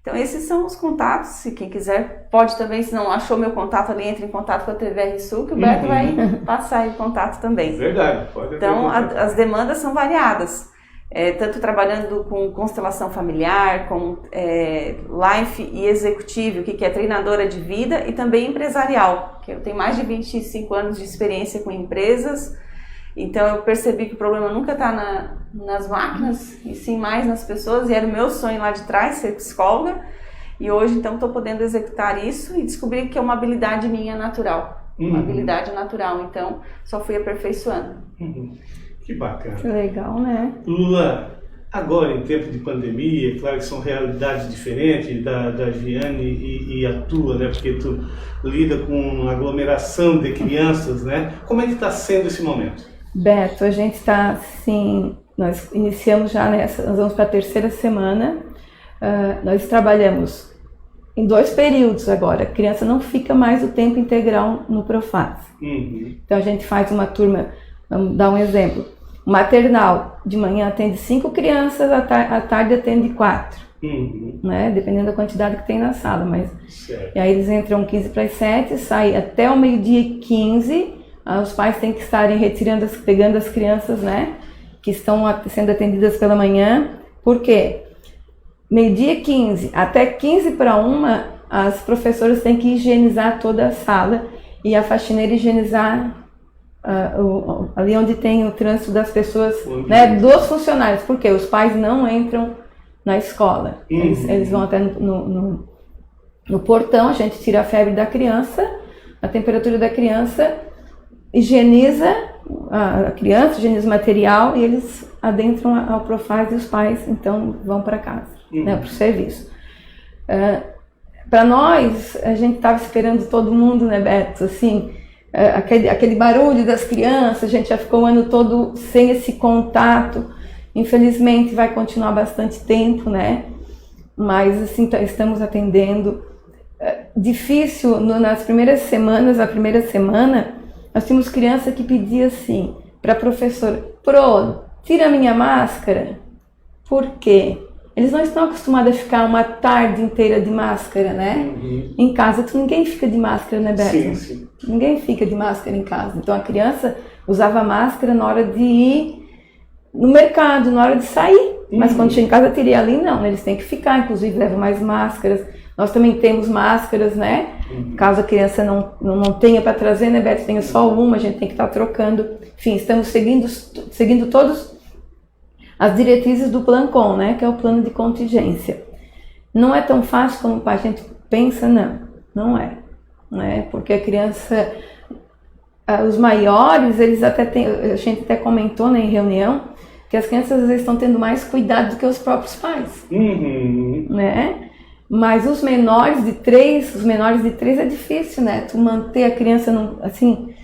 Então esses são os contatos, se quem quiser pode também, se não achou meu contato ali, entre em contato com a TVR Sul, que o Beto vai passar aí o contato também. Verdade, pode. Então as demandas são variadas, tanto trabalhando com constelação familiar, com life e executivo, que é treinadora de vida, e também empresarial, que eu tenho mais de 25 anos de experiência com empresas. Então eu percebi que o problema nunca está nas máquinas, e sim mais nas pessoas, e era o meu sonho lá de trás, ser psicóloga, e hoje então estou podendo executar isso e descobri que é uma habilidade minha natural, uma habilidade natural, então só fui aperfeiçoando. Que bacana. Que legal, né? Lula, agora em tempo de pandemia, claro que são realidades diferentes da Gianne e a tua, né? Porque tu lida com aglomeração de crianças, né? Como é que está sendo esse momento? Beto, a gente está assim, nós iniciamos já nós vamos para a 3ª semana, nós trabalhamos em 2 períodos agora, a criança não fica mais o tempo integral no Profaz. Então a gente faz uma turma, vamos dar um exemplo, o maternal, de manhã atende 5 crianças, à tarde atende 4, né? Dependendo da quantidade que tem na sala, mas certo. E aí eles entram 15 para as 7, saem até o 12h15, os pais têm que estarem pegando as crianças, né, que estão sendo atendidas pela manhã. Por quê? 12h15 até 15 para 1, as professoras têm que higienizar toda a sala e a faxineira higienizar ali onde tem o trânsito das pessoas, né, dos funcionários, porque os pais não entram na escola. Eles vão até no portão, a gente tira a febre da criança, a temperatura da criança, higieniza a criança, higieniza o material, e eles adentram ao Profaz, e os pais então vão para casa, né, para o serviço. Para nós, a gente estava esperando todo mundo, né, Beto, assim, aquele barulho das crianças, a gente já ficou o ano todo sem esse contato, infelizmente vai continuar bastante tempo, né, mas assim, estamos atendendo. Difícil, nas primeiras semanas, a primeira semana, nós tínhamos criança que pedia assim para a professora: tira a minha máscara. Por quê? Eles não estão acostumados a ficar uma tarde inteira de máscara, né? Em casa, ninguém fica de máscara, né, Beto? Sim, sim. Ninguém fica de máscara em casa. Então a criança usava máscara na hora de ir no mercado, na hora de sair. Mas quando chega em casa, teria ali, não, né? Eles têm que ficar, inclusive levam mais máscaras. Nós também temos máscaras, né? Caso a criança não tenha para trazer, né, Beto? Tenha só uma, a gente tem que estar trocando. Enfim, estamos seguindo todas as diretrizes do Plancon, né? Que é o plano de contingência. Não é tão fácil como a gente pensa, não é. Né? Porque a criança, os maiores, eles até têm, a gente até comentou, né, em reunião, que as crianças às vezes estão tendo mais cuidado do que os próprios pais, né? Mas os menores de 3 é difícil, né? Tu manter a criança assim,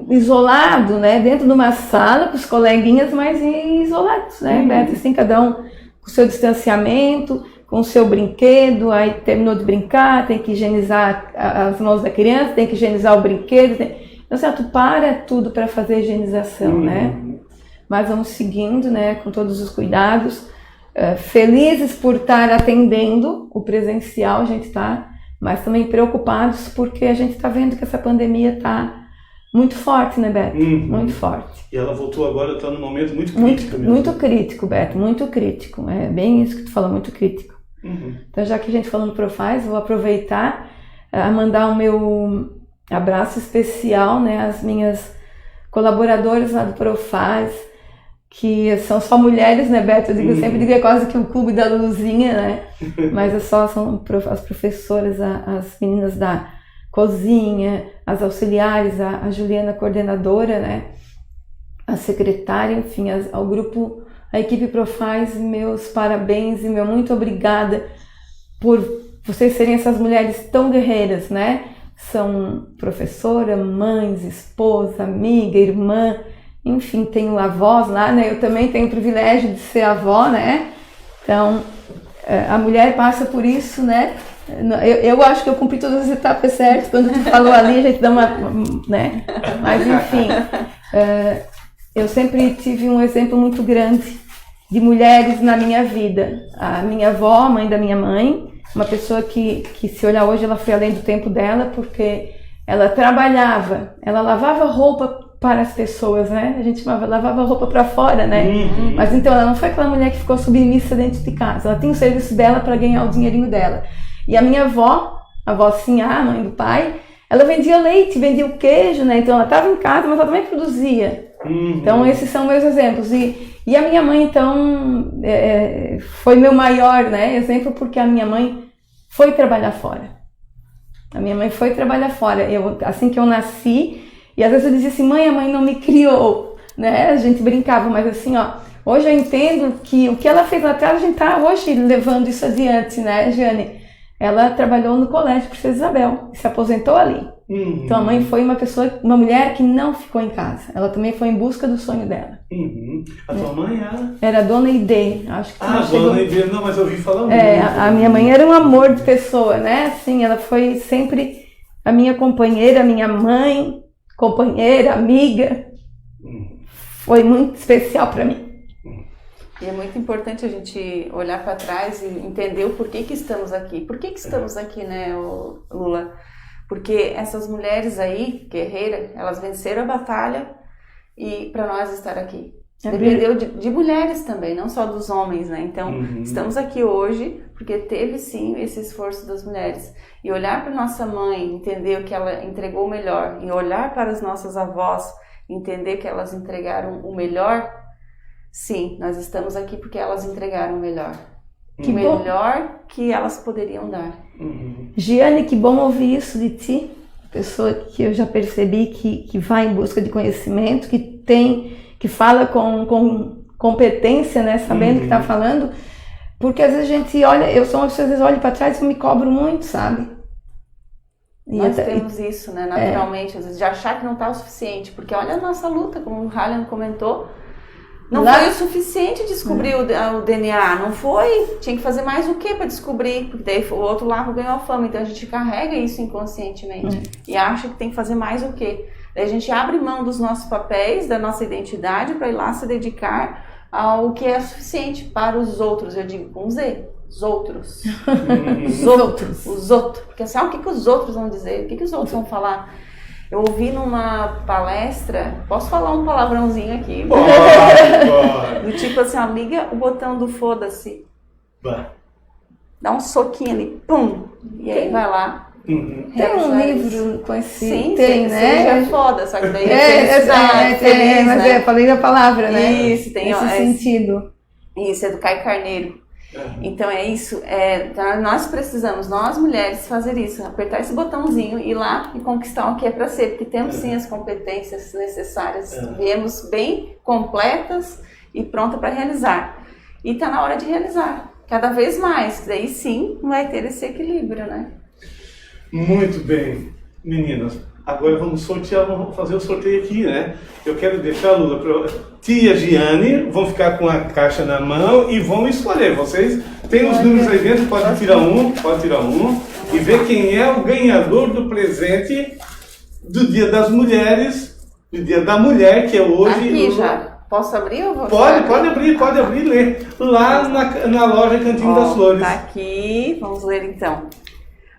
isolado, né? Dentro de uma sala com os coleguinhas, mas isolados, né, Beto? Assim, cada um com o seu distanciamento, com o seu brinquedo, aí terminou de brincar, tem que higienizar as mãos da criança, tem que higienizar o brinquedo. Então, assim, tu para tudo para fazer a higienização, né? Mas vamos seguindo, né, com todos os cuidados. Felizes por estar atendendo o presencial, a gente está, mas também preocupados porque a gente está vendo que essa pandemia está muito forte, né, Beto? Muito forte. E ela voltou agora, está num momento muito crítico mesmo. Muito crítico, Beto, muito crítico. É bem isso que tu falou, muito crítico. Então, já que a gente falou no Profaz, vou aproveitar a mandar o meu abraço especial, né, às minhas colaboradoras lá do Profaz, que são só mulheres, né, Beto? Eu sempre digo, é quase que o clube da Luluzinha, né? Mas são as professoras, as meninas da cozinha, as auxiliares, a Juliana coordenadora, né? A secretária, enfim, ao grupo, a equipe Profaz, meus parabéns e meu muito obrigada por vocês serem essas mulheres tão guerreiras, né? São professora, mães, esposa, amiga, irmã, enfim, tenho avós lá, né? Eu também tenho o privilégio de ser avó, né? Então, a mulher passa por isso, né? Eu acho que eu cumpri todas as etapas certas. Quando tu falou ali, a gente dá uma, né? Mas, enfim, eu sempre tive um exemplo muito grande de mulheres na minha vida. A minha avó, mãe da minha mãe, uma pessoa que se olhar hoje, ela foi além do tempo dela, porque ela trabalhava, ela lavava roupa para as pessoas, né? A gente chamava, lavava roupa para fora, né? Mas então ela não foi aquela mulher que ficou submissa dentro de casa. Ela tinha o serviço dela para ganhar o dinheirinho dela. E a minha avó, a avó Sinhá, mãe do pai, ela vendia leite, vendia o queijo, né? Então ela estava em casa, mas ela também produzia. Então esses são meus exemplos. E a minha mãe, então, foi meu maior, né, exemplo, porque a minha mãe foi trabalhar fora. A minha mãe foi trabalhar fora. Assim que eu nasci, e às vezes eu dizia assim, mãe, a mãe não me criou, né? A gente brincava, mas assim, ó, hoje eu entendo que o que ela fez lá atrás, a gente tá hoje levando isso adiante, né, Jane? Ela trabalhou no colégio Princesa Isabel, se aposentou ali. Então a mãe foi uma mulher que não ficou em casa. Ela também foi em busca do sonho dela. A tua mãe era? Era a Dona Ide, acho que Dona Ide, não, mas eu ouvi falar muito. A minha mãe era um amor de pessoa, né? Assim, ela foi sempre a minha companheira, minha mãe, companheira, amiga. Foi muito especial para mim. E é muito importante a gente olhar para trás e entender o porquê que estamos aqui. Por que estamos aqui, né, Lula? Porque essas mulheres aí, guerreiras, elas venceram a batalha e para nós estar aqui. Dependeu de mulheres também, não só dos homens, né? Então, estamos aqui hoje porque teve sim esse esforço das mulheres. E olhar para nossa mãe, entender o que ela entregou o melhor, e olhar para as nossas avós, entender que elas entregaram o melhor. Sim, nós estamos aqui porque elas entregaram o melhor. Que melhor que elas poderiam dar. Giane, que bom ouvir isso de ti. Pessoa que eu já percebi que vai em busca de conhecimento, que fala com competência, né? Sabendo o que está falando. Porque às vezes a gente olha, eu sou uma pessoa, às vezes olho para trás e me cobro muito, sabe? Nós temos isso, né? Naturalmente, às vezes, de achar que não está o suficiente. Porque olha a nossa luta, como o Harlan comentou. Não foi o suficiente descobrir o DNA, não foi? Tinha que fazer mais o que para descobrir? Porque daí o outro lado ganhou a fama, então a gente carrega isso inconscientemente e acha que tem que fazer mais o que. Daí a gente abre mão dos nossos papéis, da nossa identidade para ir lá se dedicar ao que é suficiente para os outros. Eu digo com Z, os outros. Os outros. Porque assim, o que os outros vão dizer? O que os outros vão falar? Eu ouvi numa palestra, posso falar um palavrãozinho aqui? Pode. Do tipo assim, liga o botão do foda-se. Dá um soquinho ali, pum! E aí vai lá. Tem um livro com esse... Sim, tem, né? Seja foda, só que daí é feliz, mas né? Falei da palavra, né? Isso, tem esse sentido. Isso, é do Caio Carneiro. Então é isso, nós precisamos, nós mulheres, fazer isso, apertar esse botãozinho, ir lá e conquistar o que é para ser, porque temos sim as competências necessárias, viemos bem completas e prontas para realizar. E está na hora de realizar, cada vez mais, daí sim vai ter esse equilíbrio, né? Muito bem, meninas. Agora vamos sortear, vamos fazer o sorteio aqui, né? Eu quero deixar, Lula, para tia Giane, vão ficar com a caixa na mão e vão escolher. Vocês têm os números aí dentro, pode tirar um e ver quem é o ganhador do presente do Dia das Mulheres, do Dia da Mulher, que é hoje. Aqui já. Posso abrir ou vou? Pode abrir e ler. Lá na loja Cantinho das Flores. Tá aqui, vamos ler então.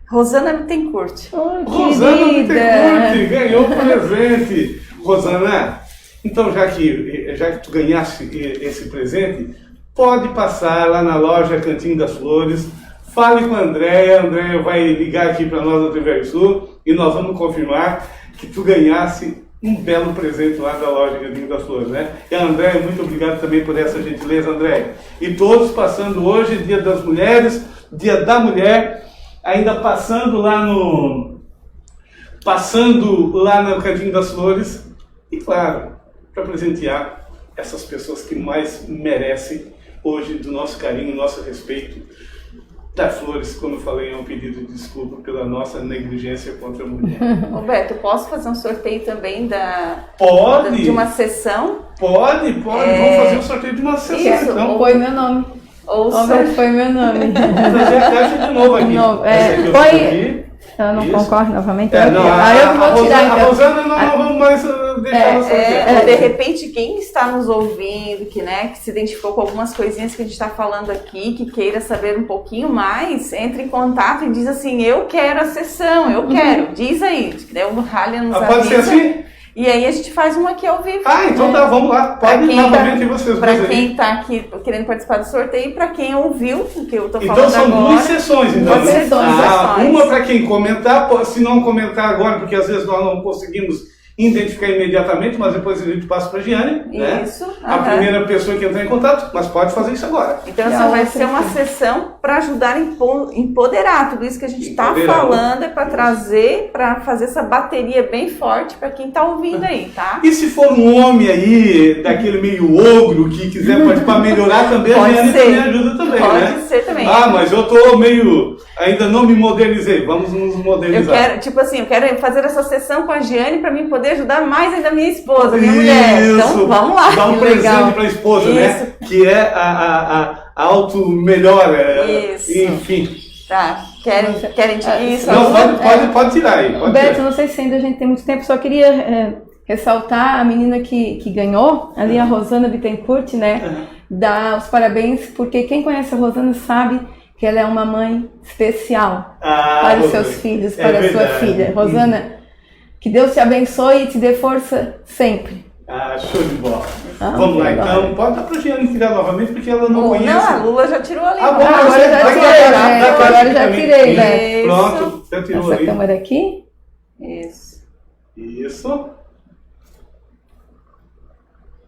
Rosana Bittencourt. Rosana Bittencourt ganhou o presente. Rosana, então já que tu ganhaste esse presente, pode passar lá na loja Cantinho das Flores, fale com a Andréia vai ligar aqui para nós da TV Sul e nós vamos confirmar que tu ganhasse um belo presente lá da loja Cantinho das Flores, né? E a Andréia, muito obrigado também por essa gentileza, Andréia. E todos passando hoje, Dia das Mulheres, Dia da Mulher, ainda passando lá passando lá no Cadinho das Flores e, claro, para presentear essas pessoas que mais merecem hoje do nosso carinho, do nosso respeito. Dar flores, como eu falei, é um pedido de desculpa pela nossa negligência contra a mulher. Roberto, posso fazer um sorteio também Pode! de uma sessão? Pode. Vamos fazer um sorteio de uma sessão, Isso, então. Foi meu nome. Roberto foi meu nome. Vou trazer a caixa de novo aqui. Essa aqui eu Foi... Eu não Isso. concordo novamente. Não, Aí eu vou tirar, a então. Rosana não vamos mais deixar ela sortear. De repente, quem está nos ouvindo, que se identificou com algumas coisinhas que a gente está falando aqui, que queira saber um pouquinho mais, entre em contato e diz assim, eu quero a sessão, eu quero. Diz aí, o Ralha nos Pode ser avisa. assim? E aí a gente faz uma aqui ao vivo. Então tá, vamos lá. Pode novamente vocês Para dois aí. quem está aqui querendo participar do sorteio e para quem ouviu o que eu estou falando Então são agora. 2 sessões, então. Duas sessões. Uma para quem comentar, se não comentar agora, porque às vezes nós não conseguimos identificar imediatamente, mas depois a gente passa para a Giane, né? Isso. A primeira pessoa que entrar em contato, mas pode fazer isso agora. Então essa vai ser uma sessão para ajudar a empoderar tudo isso que a gente está falando, é para trazer, para fazer essa bateria bem forte para quem está ouvindo aí, tá? E se for um homem aí, daquele meio ogro, que quiser participar, melhorar também, a Giane também ajuda também, né? Pode ser também. Mas eu tô meio... Ainda não me modernizei, vamos nos modernizar. Eu quero fazer essa sessão com a Giane para mim poder ajudar mais ainda a minha esposa, minha mulher. Então vamos lá. Dá um presente para a esposa, né? Que é a auto-melhora. Isso. Enfim. Tá. Querem isso? Não, pode tirar aí. Beto, não sei se ainda a gente tem muito tempo, só queria ressaltar a menina que ganhou, ali a Rosana Bittencourt, né? Dar os parabéns, porque quem conhece a Rosana sabe que ela é uma mãe especial para os seus filhos, para a sua filha. Rosana, que Deus te abençoe e te dê força sempre. Show de bola. Vamos lá, então. Pode dar para a Giane tirar novamente, porque ela não conhece. Não, a Lula já tirou ali. Agora já tirei, né? Pronto, já tirou ali. Essa câmera aqui. Isso.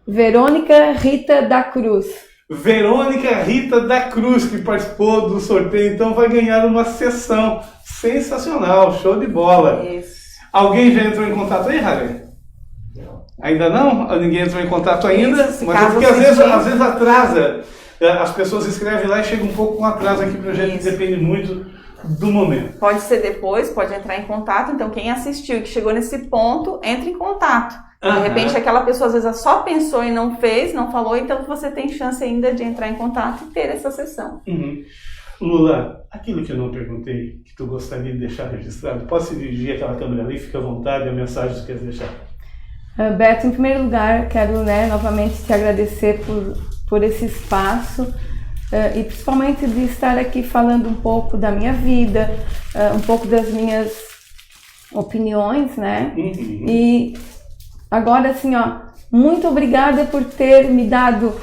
Verônica Rita da Cruz. Verônica Rita da Cruz, que participou do sorteio, então vai ganhar uma sessão sensacional, show de bola. Isso. Alguém já entrou em contato aí, Harry? Ainda não? Ninguém entrou em contato ainda? Isso, mas é porque às vezes atrasa. As pessoas escrevem lá e chega um pouco com atraso aqui pra gente, depende muito do momento. Pode ser depois, pode entrar em contato. Então, quem assistiu e que chegou nesse ponto, entre em contato. De repente, aquela pessoa às vezes só pensou e não fez, não falou, então você tem chance ainda de entrar em contato e ter essa sessão. Lula, aquilo que eu não perguntei, que tu gostaria de deixar registrado, pode se dirigir àquela câmera ali, fica à vontade, a mensagem que tu quer deixar. Beto, em primeiro lugar, quero novamente te agradecer por esse espaço e principalmente de estar aqui falando um pouco da minha vida, um pouco das minhas opiniões, né? E agora, assim, muito obrigada por ter me dado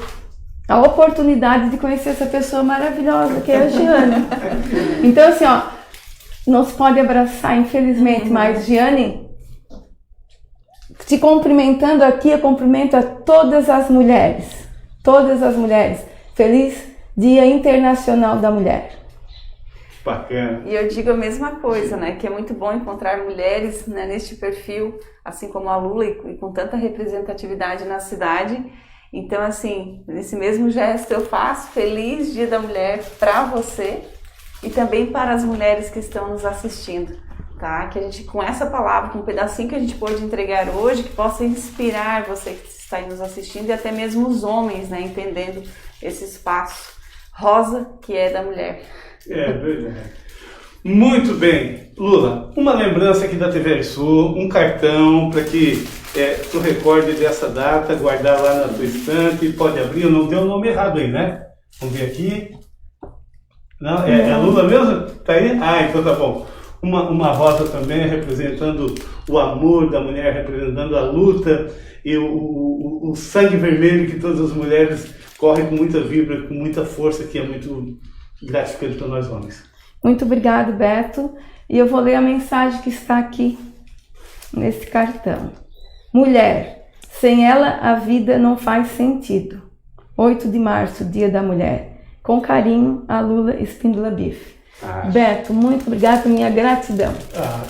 a oportunidade de conhecer essa pessoa maravilhosa que é a Giane. Então, assim, não se pode abraçar, infelizmente, mas Giane, te cumprimentando aqui, eu cumprimento a todas as mulheres. Todas as mulheres. Feliz Dia Internacional da Mulher. Bacana. E eu digo a mesma coisa, né? Que é muito bom encontrar mulheres, né, neste perfil, assim como a Lula, e com tanta representatividade na cidade. Então, assim, nesse mesmo gesto eu faço Feliz Dia da Mulher para você e também para as mulheres que estão nos assistindo, tá? Que a gente, com essa palavra, com um pedacinho que a gente pôde entregar hoje, que possa inspirar você que está aí nos assistindo e até mesmo os homens, né? Entendendo esse espaço rosa que é da mulher. É verdade. Muito bem. Lula, uma lembrança aqui da TVR Sul, um cartão para que tu recorde dessa data, guardar lá na tua estante, pode abrir, eu não dei o nome errado aí, né? Vamos ver aqui. Não, é Lula mesmo? Tá aí? Então tá bom. Uma rosa também representando o amor da mulher, representando a luta e o sangue vermelho que todas as mulheres correm com muita vibra, com muita força, que é muito gratificante para nós homens. Muito obrigado, Beto. E eu vou ler a mensagem que está aqui nesse cartão. Mulher, sem ela a vida não faz sentido. 8 de março, Dia da Mulher. Com carinho, a Lula Espíndola Bife. Beto, muito obrigada, minha gratidão.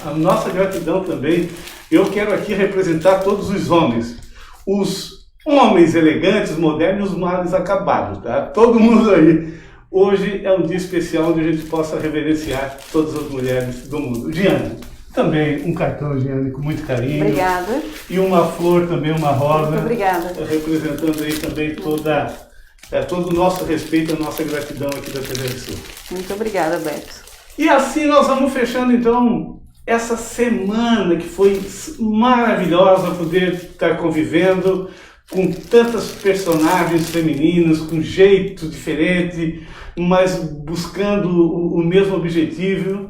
A nossa gratidão também. Eu quero aqui representar todos os homens. Os homens elegantes, modernos, os males acabados, tá? Todo mundo aí. Hoje é um dia especial onde a gente possa reverenciar todas as mulheres do mundo. Diane, também um cartão, Diane, com muito carinho. Obrigada. E uma flor também, uma rosa. Muito obrigada. Representando aí também todo o nosso respeito, a nossa gratidão aqui da TV Sul. Muito obrigada, Beto. E assim nós vamos fechando então essa semana que foi maravilhosa poder estar convivendo com tantas personagens femininas, com jeito diferente, mas buscando o mesmo objetivo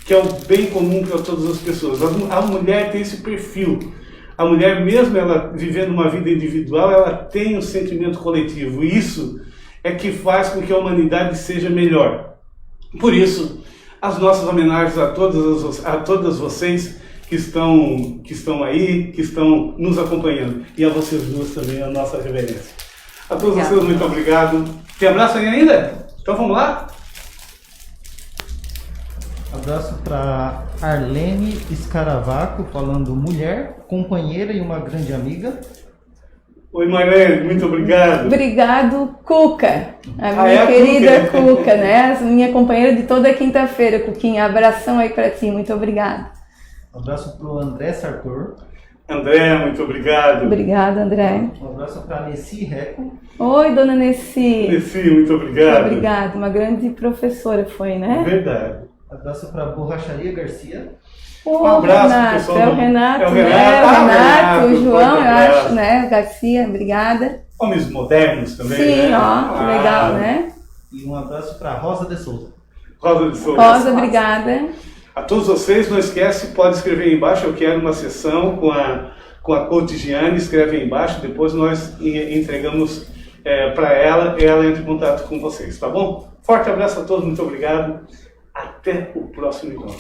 que é o bem comum para todas as pessoas. A mulher tem esse perfil. A mulher, mesmo ela vivendo uma vida individual, ela tem um sentimento coletivo. E isso é que faz com que a humanidade seja melhor. Por isso, as nossas homenagens a todas vocês que estão aí, que estão nos acompanhando. E a vocês duas também, a nossa reverência. A todos vocês, muito obrigado. Tem abraço aí ainda? Então vamos lá? Abraço para Arlene Escaravaco, falando mulher, companheira e uma grande amiga. Oi, Marlene, muito obrigado. Obrigado, Cuca, a minha querida Cuca, né? Minha companheira de toda quinta-feira, Cuquinha. Abração aí para ti, muito obrigada. Abraço para o André Sartor. André, muito obrigado. Obrigada, André. Um abraço para a Nessi Reco. Oi, dona Nessi. Nessi, muito obrigado. Obrigada, uma grande professora foi, né? Verdade. Abraço para a Borracharia Garcia. Um abraço, Renato, pessoal. É o Renato, o Renato, o João, eu acho, né? Garcia, obrigada. Homens modernos também, sim, né? Ó, que legal, né? E um abraço para Rosa de Souza. Rosa de Souza. Rosa, obrigada. A todos vocês, não esquece, pode escrever aí embaixo, eu quero uma sessão com a coach Giane, escreve aí embaixo, depois nós entregamos para ela e ela entra em contato com vocês, tá bom? Forte abraço a todos, muito obrigado. Até o próximo encontro.